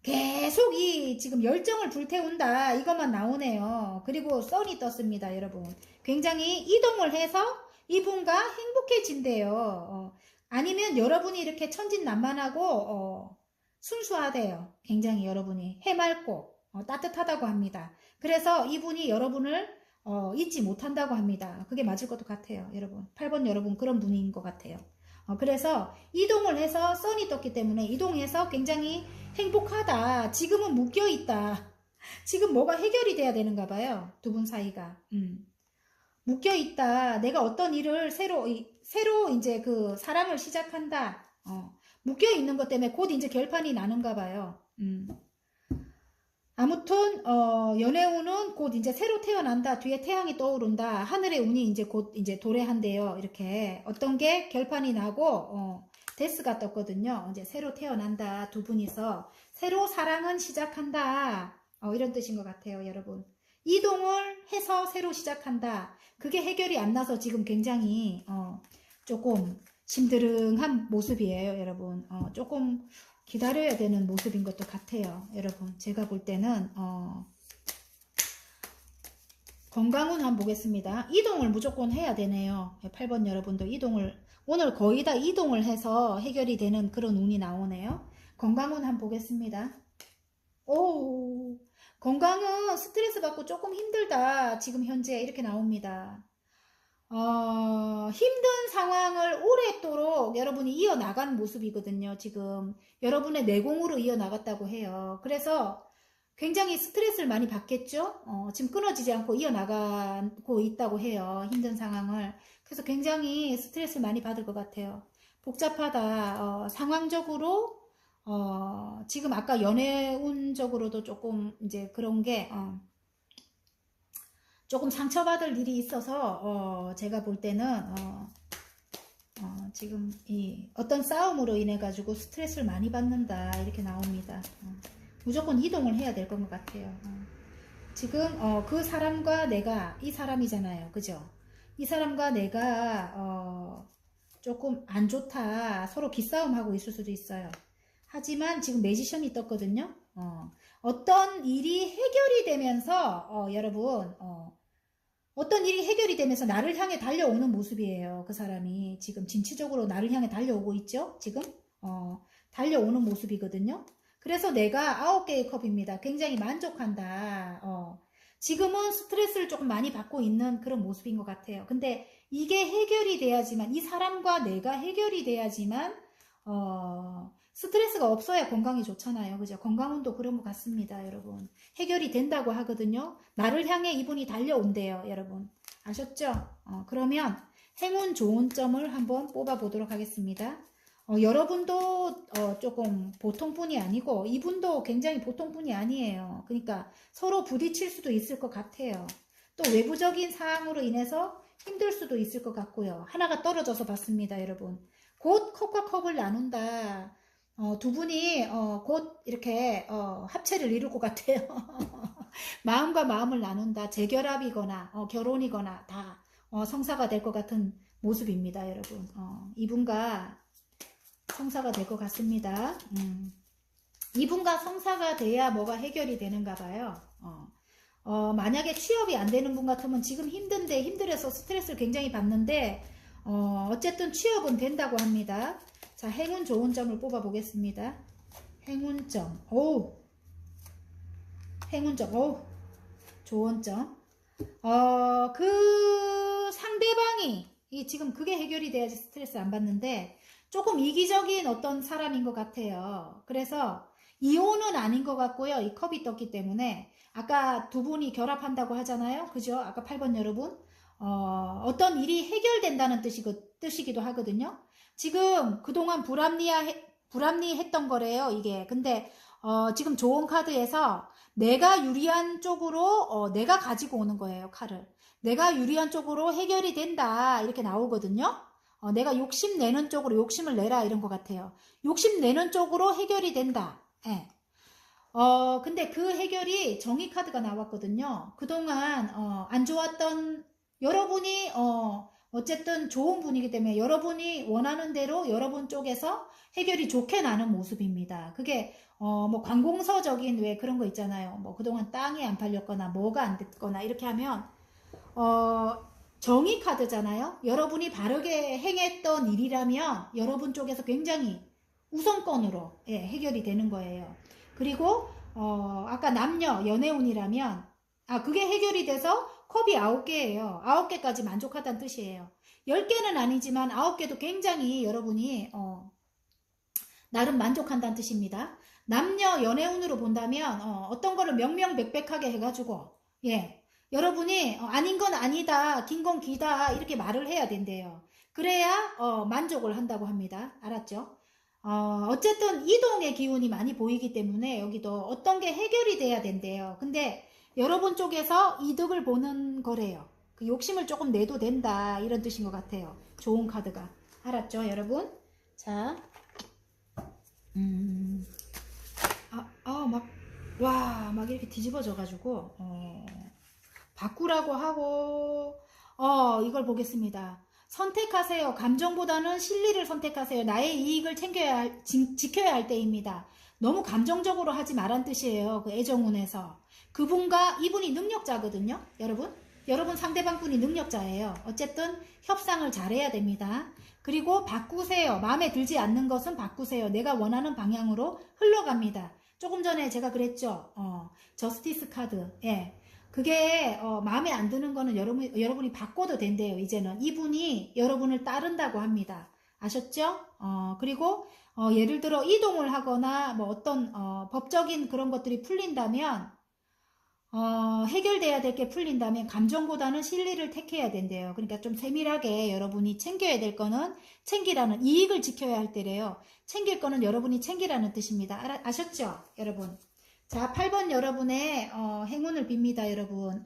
계속 이 지금 열정을 불태운다, 이것만 나오네요. 그리고 선이 떴습니다, 여러분. 굉장히 이동을 해서 이분과 행복해진대요. 아니면 여러분이 이렇게 천진난만하고 순수하대요. 굉장히 여러분이 해맑고 따뜻하다고 합니다. 그래서 이분이 여러분을 잊지 못한다고 합니다. 그게 맞을 것도 같아요, 여러분. 8번 여러분 그런 분인 것 같아요. 그래서 이동을 해서 선이 떴기 때문에 이동해서 굉장히 행복하다. 지금은 묶여있다. 지금 뭐가 해결이 돼야 되는가 봐요, 두 분 사이가. 묶여있다. 내가 어떤 일을 새로 이제 그 사랑을 시작한다. 묶여있는 것 때문에 곧 이제 결판이 나는가 봐요. 아무튼 연애운은 곧 이제 새로 태어난다. 뒤에 태양이 떠오른다. 하늘의 운이 이제 곧 이제 도래한대요. 이렇게 어떤 게 결판이 나고 데스가 떴거든요. 이제 새로 태어난다. 두 분이서 새로 사랑은 시작한다. 이런 뜻인 것 같아요, 여러분. 이동을 해서 새로 시작한다. 그게 해결이 안 나서 지금 굉장히 조금 심드렁한 모습이에요, 여러분. 조금 기다려야 되는 모습인 것도 같아요, 여러분. 제가 볼 때는 건강운 한번 보겠습니다. 이동을 무조건 해야 되네요. 8번 여러분도 이동을, 오늘 거의 다 이동을 해서 해결이 되는 그런 운이 나오네요. 건강운 한번 보겠습니다. 오, 건강은 스트레스 받고 조금 힘들다, 지금 현재 이렇게 나옵니다. 힘든 상황을 오랫도록 여러분이 이어나간 모습이거든요. 지금 여러분의 내공으로 이어나갔다고 해요. 그래서 굉장히 스트레스를 많이 받겠죠. 지금 끊어지지 않고 이어나가고 있다고 해요, 힘든 상황을. 그래서 굉장히 스트레스를 많이 받을 것 같아요. 복잡하다. 상황적으로 지금 아까 연애운적으로도 조금 이제 그런 게 조금 상처받을 일이 있어서 제가 볼 때는 지금 이 어떤 싸움으로 인해 가지고 스트레스를 많이 받는다, 이렇게 나옵니다. 무조건 이동을 해야 될 것 같아요. 지금 그 사람과 내가, 이 사람이잖아요, 그죠? 이 사람과 내가 조금 안 좋다, 서로 기싸움하고 있을 수도 있어요. 하지만 지금 매지션이 떴거든요. 어떤 일이 해결이 되면서 여러분 어떤 일이 해결이 되면서 나를 향해 달려오는 모습이에요. 그 사람이 지금 진취적으로 나를 향해 달려오고 있죠. 지금 달려오는 모습이거든요. 그래서 내가 9개의 컵입니다. 굉장히 만족한다. 지금은 스트레스를 조금 많이 받고 있는 그런 모습인 것 같아요. 근데 이게 해결이 돼야지만, 이 사람과 내가 해결이 돼야지만 스트레스가 없어야 건강이 좋잖아요. 그죠? 건강운도 그런 것 같습니다, 여러분. 해결이 된다고 하거든요. 나를 향해 이분이 달려온대요, 여러분. 아셨죠? 그러면 행운 좋은 점을 한번 뽑아보도록 하겠습니다. 여러분도 조금 보통분이 아니고 이분도 굉장히 보통분이 아니에요. 그러니까 서로 부딪힐 수도 있을 것 같아요. 또 외부적인 사항으로 인해서 힘들 수도 있을 것 같고요. 하나가 떨어져서 봤습니다, 여러분. 곧 컵과 컵을 나눈다. 두 분이 곧 이렇게 합체를 이룰 것 같아요. 마음과 마음을 나눈다. 재결합이거나 결혼이거나 다 성사가 될 것 같은 모습입니다, 여러분. 이분과 성사가 될 것 같습니다. 이분과 성사가 돼야 뭐가 해결이 되는가 봐요. 만약에 취업이 안 되는 분 같으면 지금 힘들어서 스트레스를 굉장히 받는데 어쨌든 취업은 된다고 합니다. 자, 행운 좋은 점을 뽑아 보겠습니다. 행운점. 오, 행운점. 오, 좋은 점. 그 상대방이 지금 그게 해결이 돼야지 스트레스 안 받는데 조금 이기적인 어떤 사람인 것 같아요. 그래서 이혼은 아닌 것 같고요. 이 컵이 떴기 때문에 아까 두 분이 결합한다고 하잖아요. 그죠? 아까 8번 여러분. 어떤 일이 해결된다는 뜻이기도 하거든요. 지금 그동안 불합리했던 거래요, 이게. 근데 지금 좋은 카드에서 내가 유리한 쪽으로 내가 가지고 오는 거예요, 칼을. 내가 유리한 쪽으로 해결이 된다 이렇게 나오거든요. 내가 욕심내는 쪽으로 욕심을 내라 이런 것 같아요. 욕심내는 쪽으로 해결이 된다. 예. 근데 그 해결이 정의 카드가 나왔거든요. 그동안 안 좋았던 여러분이 어쨌든 좋은 분이기 때문에 여러분이 원하는 대로 여러분 쪽에서 해결이 좋게 나는 모습입니다. 그게 뭐 관공서적인 왜 그런 거 있잖아요. 뭐 그동안 땅이 안 팔렸거나 뭐가 안 됐거나 이렇게 하면 정의 카드잖아요. 여러분이 바르게 행했던 일이라면 여러분 쪽에서 굉장히 우선권으로 해결이 되는 거예요. 그리고 아까 남녀 연애운이라면 그게 해결이 돼서 컵이 9개예요. 9개까지 만족하다는 뜻이에요. 10개는 아니지만 9개도 굉장히 여러분이 나름 만족한다는 뜻입니다. 남녀 연애운으로 본다면 어떤 거를 명명백백하게 해가지고 여러분이 아닌 건 아니다, 긴 건 기다 이렇게 말을 해야 된대요. 그래야 만족을 한다고 합니다. 알았죠? 어쨌든 이동의 기운이 많이 보이기 때문에 여기도 어떤 게 해결이 돼야 된대요. 근데 여러분 쪽에서 이득을 보는 거래요. 그 욕심을 조금 내도 된다 이런 뜻인 것 같아요. 좋은 카드가. 알았죠, 여러분? 자, 막 이렇게 뒤집어져가지고 바꾸라고 하고 이걸 보겠습니다. 선택하세요. 감정보다는 실리를 선택하세요. 나의 이익을 지켜야 할 때입니다. 너무 감정적으로 하지 말란 뜻이에요. 그 애정운에서. 그분과 이분이 능력자거든요. 여러분 상대방 분이 능력자예요. 어쨌든 협상을 잘해야 됩니다. 그리고 바꾸세요. 마음에 들지 않는 것은 바꾸세요. 내가 원하는 방향으로 흘러갑니다. 조금 전에 제가 그랬죠. 저스티스 카드. 그게 마음에 안 드는 거는 여러분이 바꿔도 된대요. 이제는 이분이 여러분을 따른다고 합니다. 아셨죠? 그리고 예를 들어 이동을 하거나 뭐 어떤 법적인 그런 것들이 풀린다면 해결돼야 될 게 풀린다면 감정보다는 실리를 택해야 된대요. 그러니까 좀 세밀하게 여러분이 챙겨야 될 거는 챙기라는, 이익을 지켜야 할 때래요. 챙길 거는 여러분이 챙기라는 뜻입니다. 아셨죠? 여러분. 자, 8번 여러분의 행운을 빕니다. 여러분.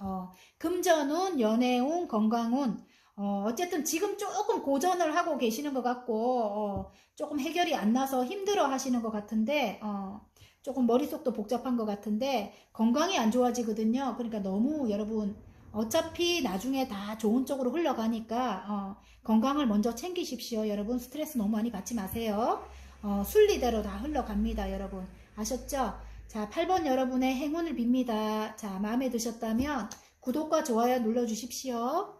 금전운, 연애운, 건강운. 어쨌든 지금 조금 고전을 하고 계시는 것 같고 조금 해결이 안 나서 힘들어 하시는 것 같은데 조금 머릿속도 복잡한 것 같은데 건강이 안 좋아지거든요. 그러니까 너무 여러분 어차피 나중에 다 좋은 쪽으로 흘러가니까 건강을 먼저 챙기십시오. 여러분 스트레스 너무 많이 받지 마세요. 순리대로 다 흘러갑니다. 여러분 아셨죠? 자, 8번 여러분의 행운을 빕니다. 자, 마음에 드셨다면 구독과 좋아요 눌러주십시오.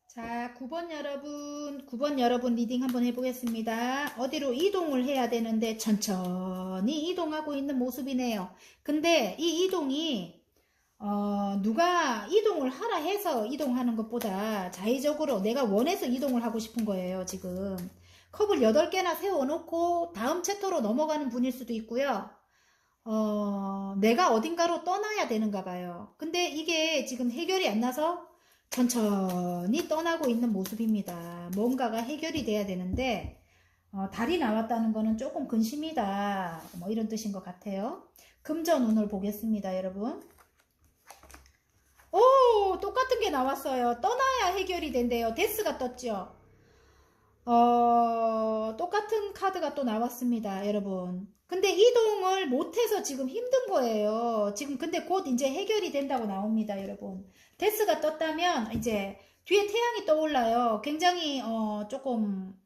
자, 9번 여러분 리딩 한번 해보겠습니다. 어디로 이동을 해야 되는데 천천히 이동하고 있는 모습이네요. 근데 이 이동이 누가 이동을 하라 해서 이동하는 것보다 자의적으로 내가 원해서 이동을 하고 싶은 거예요, 지금. 컵을 8개나 세워놓고 다음 챕터로 넘어가는 분일 수도 있고요. 내가 어딘가로 떠나야 되는가 봐요. 근데 이게 지금 해결이 안 나서 천천히 떠나고 있는 모습입니다. 뭔가가 해결이 돼야 되는데 달이 나왔다는 거는 조금 근심이다. 뭐 이런 뜻인 것 같아요. 금전운을 보겠습니다, 여러분. 오, 똑같은 게 나왔어요. 떠나야 해결이 된대요. 데스가 떴죠. 똑같은 카드가 또 나왔습니다, 여러분. 근데 이동을 못해서 지금 힘든 거예요. 지금 근데 곧 이제 해결이 된다고 나옵니다, 여러분. 데스가 떴다면 이제 뒤에 태양이 떠올라요. 굉장히 조금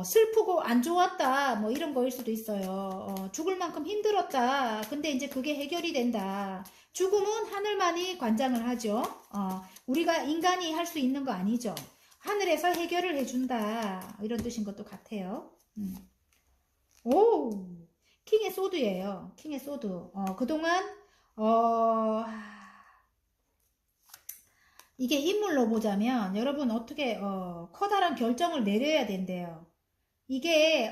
슬프고 안 좋았다, 뭐 이런 거일 수도 있어요. 죽을 만큼 힘들었다. 근데 이제 그게 해결이 된다. 죽음은 하늘만이 관장을 하죠. 우리가 인간이 할 수 있는 거 아니죠. 하늘에서 해결을 해준다. 이런 뜻인 것도 같아요. 오, 킹의 소드예요. 킹의 소드. 그동안 이게 인물로 보자면 여러분 어떻게 커다란 결정을 내려야 된대요. 이게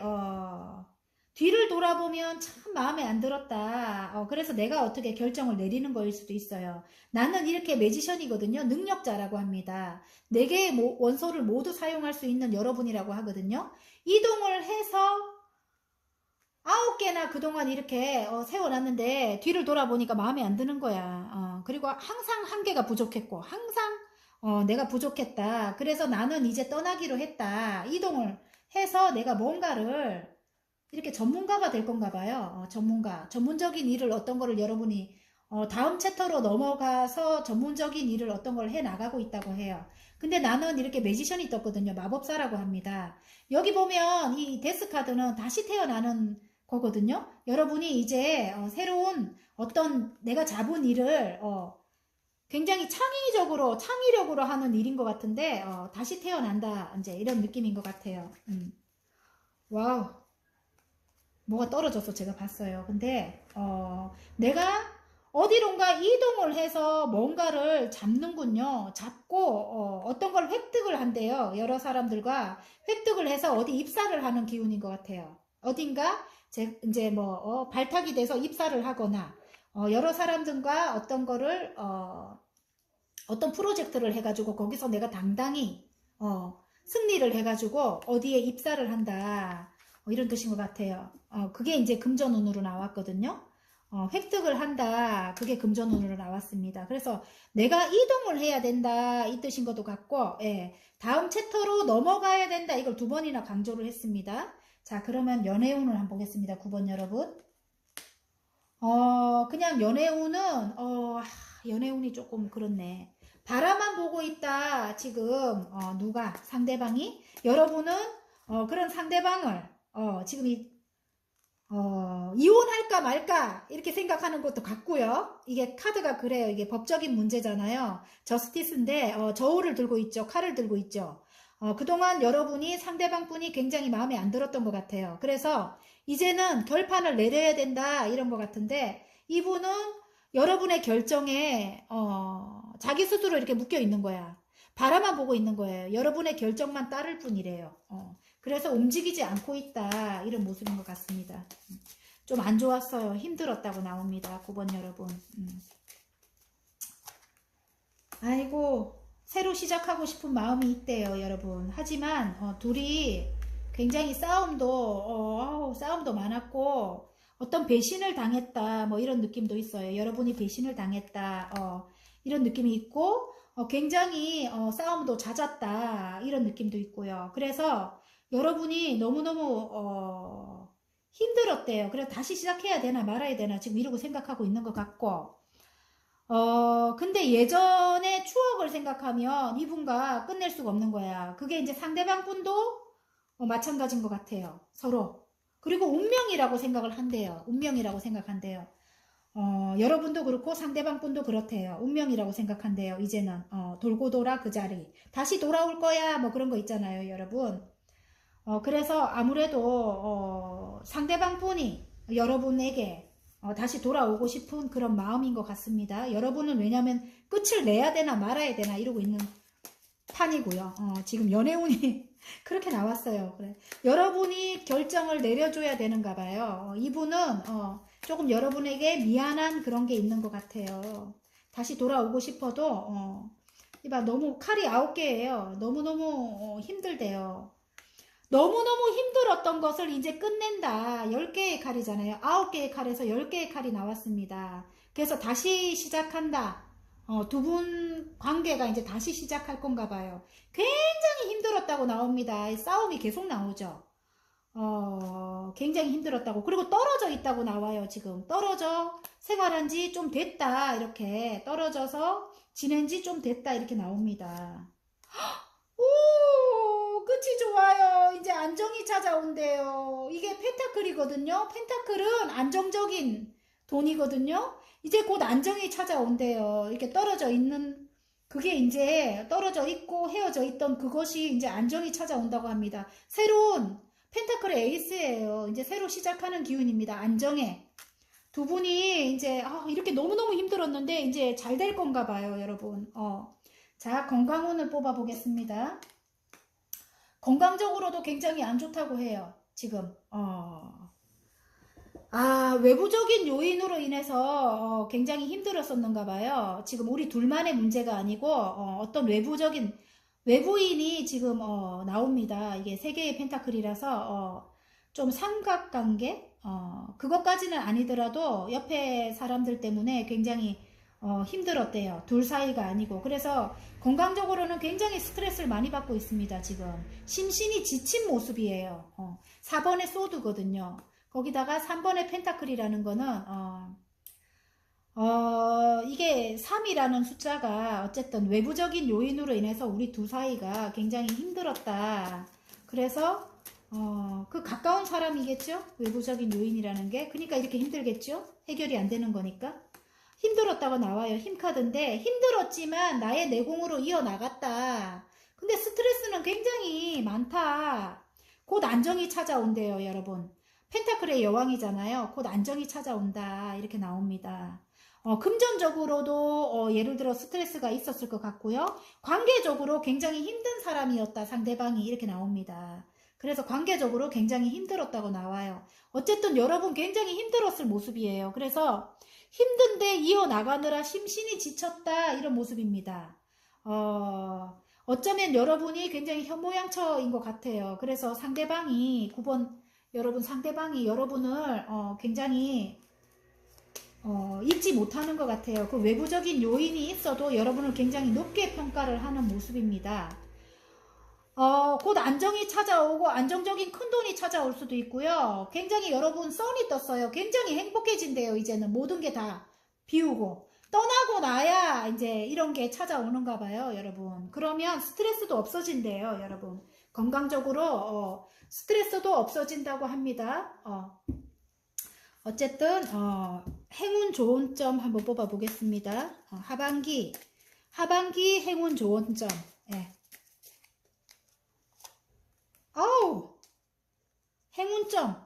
뒤를 돌아보면 참 마음에 안 들었다. 그래서 내가 어떻게 결정을 내리는 거일 수도 있어요. 나는 이렇게 매지션이거든요. 능력자라고 합니다. 4개의 원소를 모두 사용할 수 있는 여러분이라고 하거든요. 이동을 해서 9개나 그동안 이렇게 세워놨는데 뒤를 돌아보니까 마음에 안 드는 거야. 그리고 항상 한 개가 부족했고 항상 내가 부족했다. 그래서 나는 이제 떠나기로 했다. 이동을 해서 내가 뭔가를 이렇게 전문가가 될 건가 봐요. 전문적인 일을 어떤 거를 여러분이 다음 챕터로 넘어가서 전문적인 일을 어떤 걸 해 나가고 있다고 해요. 근데 나는 이렇게 매지션이 떴거든요. 마법사라고 합니다. 여기 보면 이 데스 카드는 다시 태어나는 거거든요. 여러분이 이제 새로운 어떤 내가 잡은 일을 굉장히 창의력으로 하는 일인 것 같은데 다시 태어난다. 이제 이런 느낌인 것 같아요. 와우. 뭐가 떨어져서 제가 봤어요. 근데 내가 어디론가 이동을 해서 뭔가를 잡는군요. 잡고 어떤 걸 획득을 한대요. 여러 사람들과 획득을 해서 어디 입사를 하는 기운인 것 같아요. 어딘가 이제 뭐 발탁이 돼서 입사를 하거나 여러 사람들과 어떤 거를 어떤 프로젝트를 해가지고 거기서 내가 당당히 승리를 해가지고 어디에 입사를 한다. 이런 뜻인 것 같아요. 그게 이제 금전운으로 나왔거든요. 획득을 한다. 그게 금전운으로 나왔습니다. 그래서 내가 이동을 해야 된다. 이 뜻인 것도 같고, 예. 다음 챕터로 넘어가야 된다. 이걸 2번이나 강조를 했습니다. 자, 그러면 연애운을 한번 보겠습니다. 9번 여러분. 그냥 연애운이 조금 그렇네. 바라만 보고 있다. 지금, 누가, 상대방이. 여러분은, 그런 상대방을, 지금 이혼할까 말까 이렇게 생각하는 것도 같고요. 이게 카드가 그래요. 이게 법적인 문제잖아요. 저스티스인데 저울을 들고 있죠. 칼을 들고 있죠. 그동안 여러분이 상대방 분이 굉장히 마음에 안 들었던 것 같아요. 그래서 이제는 결판을 내려야 된다 이런 것 같은데 이분은 여러분의 결정에 자기 스스로 이렇게 묶여 있는 거야. 바라만 보고 있는 거예요. 여러분의 결정만 따를 뿐이래요. 그래서 움직이지 않고 있다. 이런 모습인 것 같습니다. 좀 안 좋았어요. 힘들었다고 나옵니다. 9번 여러분. 아이고 새로 시작하고 싶은 마음이 있대요. 여러분. 하지만 둘이 굉장히 싸움도 많았고 어떤 배신을 당했다. 뭐 이런 느낌도 있어요. 여러분이 배신을 당했다. 이런 느낌이 있고 굉장히 싸움도 잦았다. 이런 느낌도 있고요. 그래서 여러분이 너무너무 힘들었대요. 그래서 다시 시작해야 되나 말아야 되나 지금 이러고 생각하고 있는 것 같고 근데 예전의 추억을 생각하면 이분과 끝낼 수가 없는 거야. 그게 이제 상대방 분도 마찬가지인 것 같아요. 서로. 그리고 운명이라고 생각을 한대요. 운명이라고 생각한대요. 여러분도 그렇고 상대방 분도 그렇대요. 운명이라고 생각한대요. 이제는 돌고 돌아 그 자리 다시 돌아올 거야 뭐 그런 거 있잖아요 여러분. 그래서 아무래도 상대방 분이 여러분에게 다시 돌아오고 싶은 그런 마음인 것 같습니다. 여러분은 왜냐면 끝을 내야 되나 말아야 되나 이러고 있는 판이고요. 지금 연애운이 그렇게 나왔어요. 그래. 여러분이 결정을 내려줘야 되는가 봐요. 이분은 조금 여러분에게 미안한 그런 게 있는 것 같아요. 다시 돌아오고 싶어도 이봐 너무 칼이 9개예요. 너무너무 힘들대요. 너무너무 힘들었던 것을 이제 끝낸다. 10개의 칼이잖아요. 9개의 칼에서 10개의 칼이 나왔습니다. 그래서 다시 시작한다. 두 분 관계가 이제 다시 시작할 건가 봐요. 굉장히 힘들었다고 나옵니다. 싸움이 계속 나오죠. 굉장히 힘들었다고. 그리고 떨어져 있다고 나와요, 지금. 떨어져 생활한 지 좀 됐다. 이렇게 떨어져서 지낸 지 좀 됐다. 이렇게 나옵니다. 오, 끝이 좋아요. 이제 안정이 찾아온대요. 이게 펜타클이거든요. 펜타클은 안정적인 돈이거든요. 이제 곧 안정이 찾아온대요. 이렇게 떨어져 있는 그게 이제 떨어져 있고 헤어져 있던 그것이 이제 안정이 찾아온다고 합니다. 새로운 펜타클의 에이스예요. 이제 새로 시작하는 기운입니다. 안정에. 두 분이 이제 이렇게 너무너무 힘들었는데 이제 잘 될 건가 봐요, 여러분. 자, 건강운을 뽑아 보겠습니다. 건강적으로도 굉장히 안 좋다고 해요. 지금 외부적인 요인으로 인해서 굉장히 힘들었었는가 봐요. 지금 우리 둘만의 문제가 아니고 어떤 외부인이 지금 나옵니다. 이게 3개의 펜타클이라서 좀 삼각관계 그것까지는 아니더라도 옆에 사람들 때문에 굉장히 힘들었대요. 둘 사이가 아니고. 그래서 건강적으로는 굉장히 스트레스를 많이 받고 있습니다. 지금 심신이 지친 모습이에요. 4번의 소드거든요. 거기다가 3번의 펜타클이라는 거는 이게 3이라는 숫자가 어쨌든 외부적인 요인으로 인해서 우리 두 사이가 굉장히 힘들었다. 그래서 그 가까운 사람이겠죠? 외부적인 요인이라는 게. 그러니까 이렇게 힘들겠죠? 해결이 안 되는 거니까. 힘들었다고 나와요. 힘카드인데 힘들었지만 나의 내공으로 이어나갔다. 근데 스트레스는 굉장히 많다. 곧 안정이 찾아온대요, 여러분. 펜타클의 여왕이잖아요. 곧 안정이 찾아온다. 이렇게 나옵니다. 금전적으로도 예를 들어 스트레스가 있었을 것 같고요. 관계적으로 굉장히 힘든 사람이었다. 상대방이 이렇게 나옵니다. 그래서 관계적으로 굉장히 힘들었다고 나와요. 어쨌든 여러분 굉장히 힘들었을 모습이에요. 그래서 힘든데 이어나가느라 심신이 지쳤다. 이런 모습입니다. 어쩌면 여러분이 굉장히 현모양처인 것 같아요. 그래서 상대방이 9번 여러분 상대방이 여러분을 굉장히 잊지 못하는 것 같아요. 그 외부적인 요인이 있어도 여러분을 굉장히 높게 평가를 하는 모습입니다. 곧 안정이 찾아오고 안정적인 큰돈이 찾아올 수도 있고요. 굉장히 여러분 선이 떴어요. 굉장히 행복해진대요. 이제는 모든 게 다 비우고 떠나고 나야 이제 이런 게 찾아오는가 봐요. 여러분. 그러면 스트레스도 없어진대요. 여러분. 건강적으로 스트레스도 없어진다고 합니다. 어쨌든 행운 좋은 점 한번 뽑아 보겠습니다. 하반기 행운 좋은 점. 예. 행운점.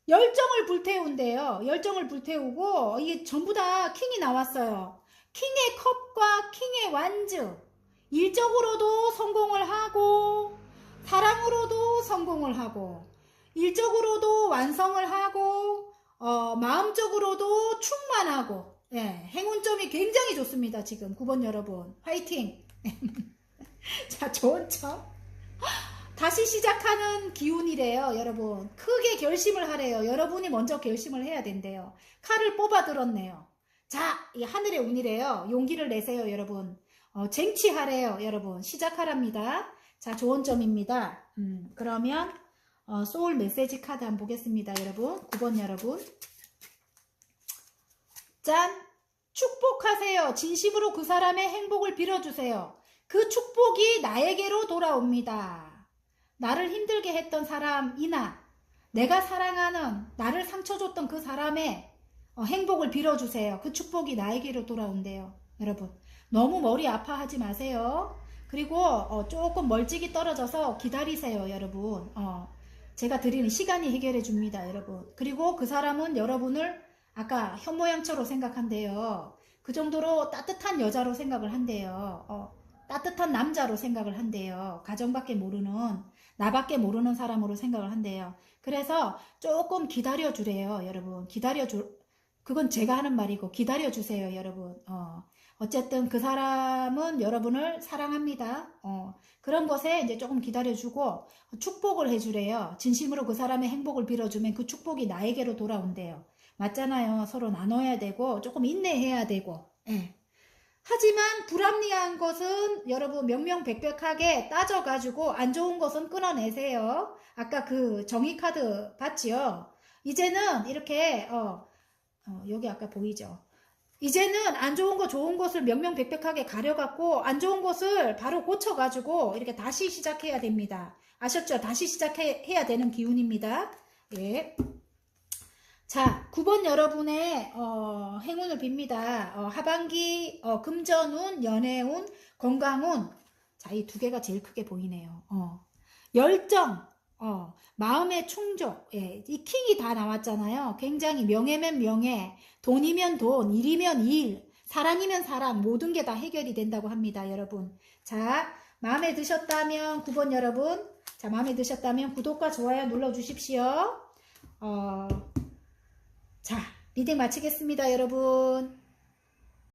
열정을 불태운대요. 열정을 불태우고 이게 전부 다 킹이 나왔어요. 킹의 컵과 킹의 완즈. 일적으로도 성공을 하고 사랑으로도 성공을 하고 일적으로도 완성을 하고 마음적으로도 충만하고 예, 행운점이 굉장히 좋습니다. 지금 9번 여러분 화이팅. 자, 좋은 점. 다시 시작하는 기운이래요. 여러분 크게 결심을 하래요. 여러분이 먼저 결심을 해야 된대요. 칼을 뽑아 들었네요. 자, 이 하늘의 운이래요. 용기를 내세요. 여러분 쟁취하래요. 여러분 시작하랍니다. 자, 좋은 점입니다. 그러면 소울 메시지 카드 한번 보겠습니다. 여러분 9번 여러분 짠! 축복하세요. 진심으로 그 사람의 행복을 빌어주세요. 그 축복이 나에게로 돌아옵니다. 나를 힘들게 했던 사람이나 내가 사랑하는 나를 상처 줬던 그 사람의 행복을 빌어주세요. 그 축복이 나에게로 돌아온대요. 여러분 너무 머리 아파하지 마세요. 그리고 조금 멀찍이 떨어져서 기다리세요. 여러분 제가 드리는 시간이 해결해 줍니다. 여러분 그리고 그 사람은 여러분을 아까 현모양처로 생각한대요. 그 정도로 따뜻한 여자로 생각을 한대요. 따뜻한 남자로 생각을 한대요. 가정밖에 모르는 나밖에 모르는 사람으로 생각을 한대요. 그래서 조금 기다려 주래요. 여러분 그건 제가 하는 말이고 기다려 주세요. 여러분 어쨌든 그 사람은 여러분을 사랑합니다. 그런 것에 이제 조금 기다려주고 축복을 해주래요. 진심으로 그 사람의 행복을 빌어주면 그 축복이 나에게로 돌아온대요. 맞잖아요. 서로 나눠야 되고 조금 인내해야 되고. 예. 하지만 불합리한 것은 여러분 명명백백하게 따져가지고 안 좋은 것은 끊어내세요. 아까 그 정의카드 봤지요? 이제는 이렇게 여기 아까 보이죠? 이제는 안 좋은 거 좋은 것을 명명백백하게 가려갖고 안 좋은 것을 바로 고쳐가지고 이렇게 다시 시작해야 됩니다. 아셨죠? 다시 시작해야 되는 기운입니다. 예. 자, 9번 여러분의 행운을 빕니다. 하반기 금전운, 연애운, 건강운. 자, 이 두 개가 제일 크게 보이네요. 열정, 마음의 충족. 예, 이 킹이 다 나왔잖아요. 굉장히 명예면 명예, 돈이면 돈, 일이면 일, 사랑이면 사랑, 모든 게 다 해결이 된다고 합니다. 여러분. 자, 마음에 드셨다면 9번 여러분. 자, 마음에 드셨다면 구독과 좋아요 눌러주십시오. 자, 리딩 마치겠습니다, 여러분.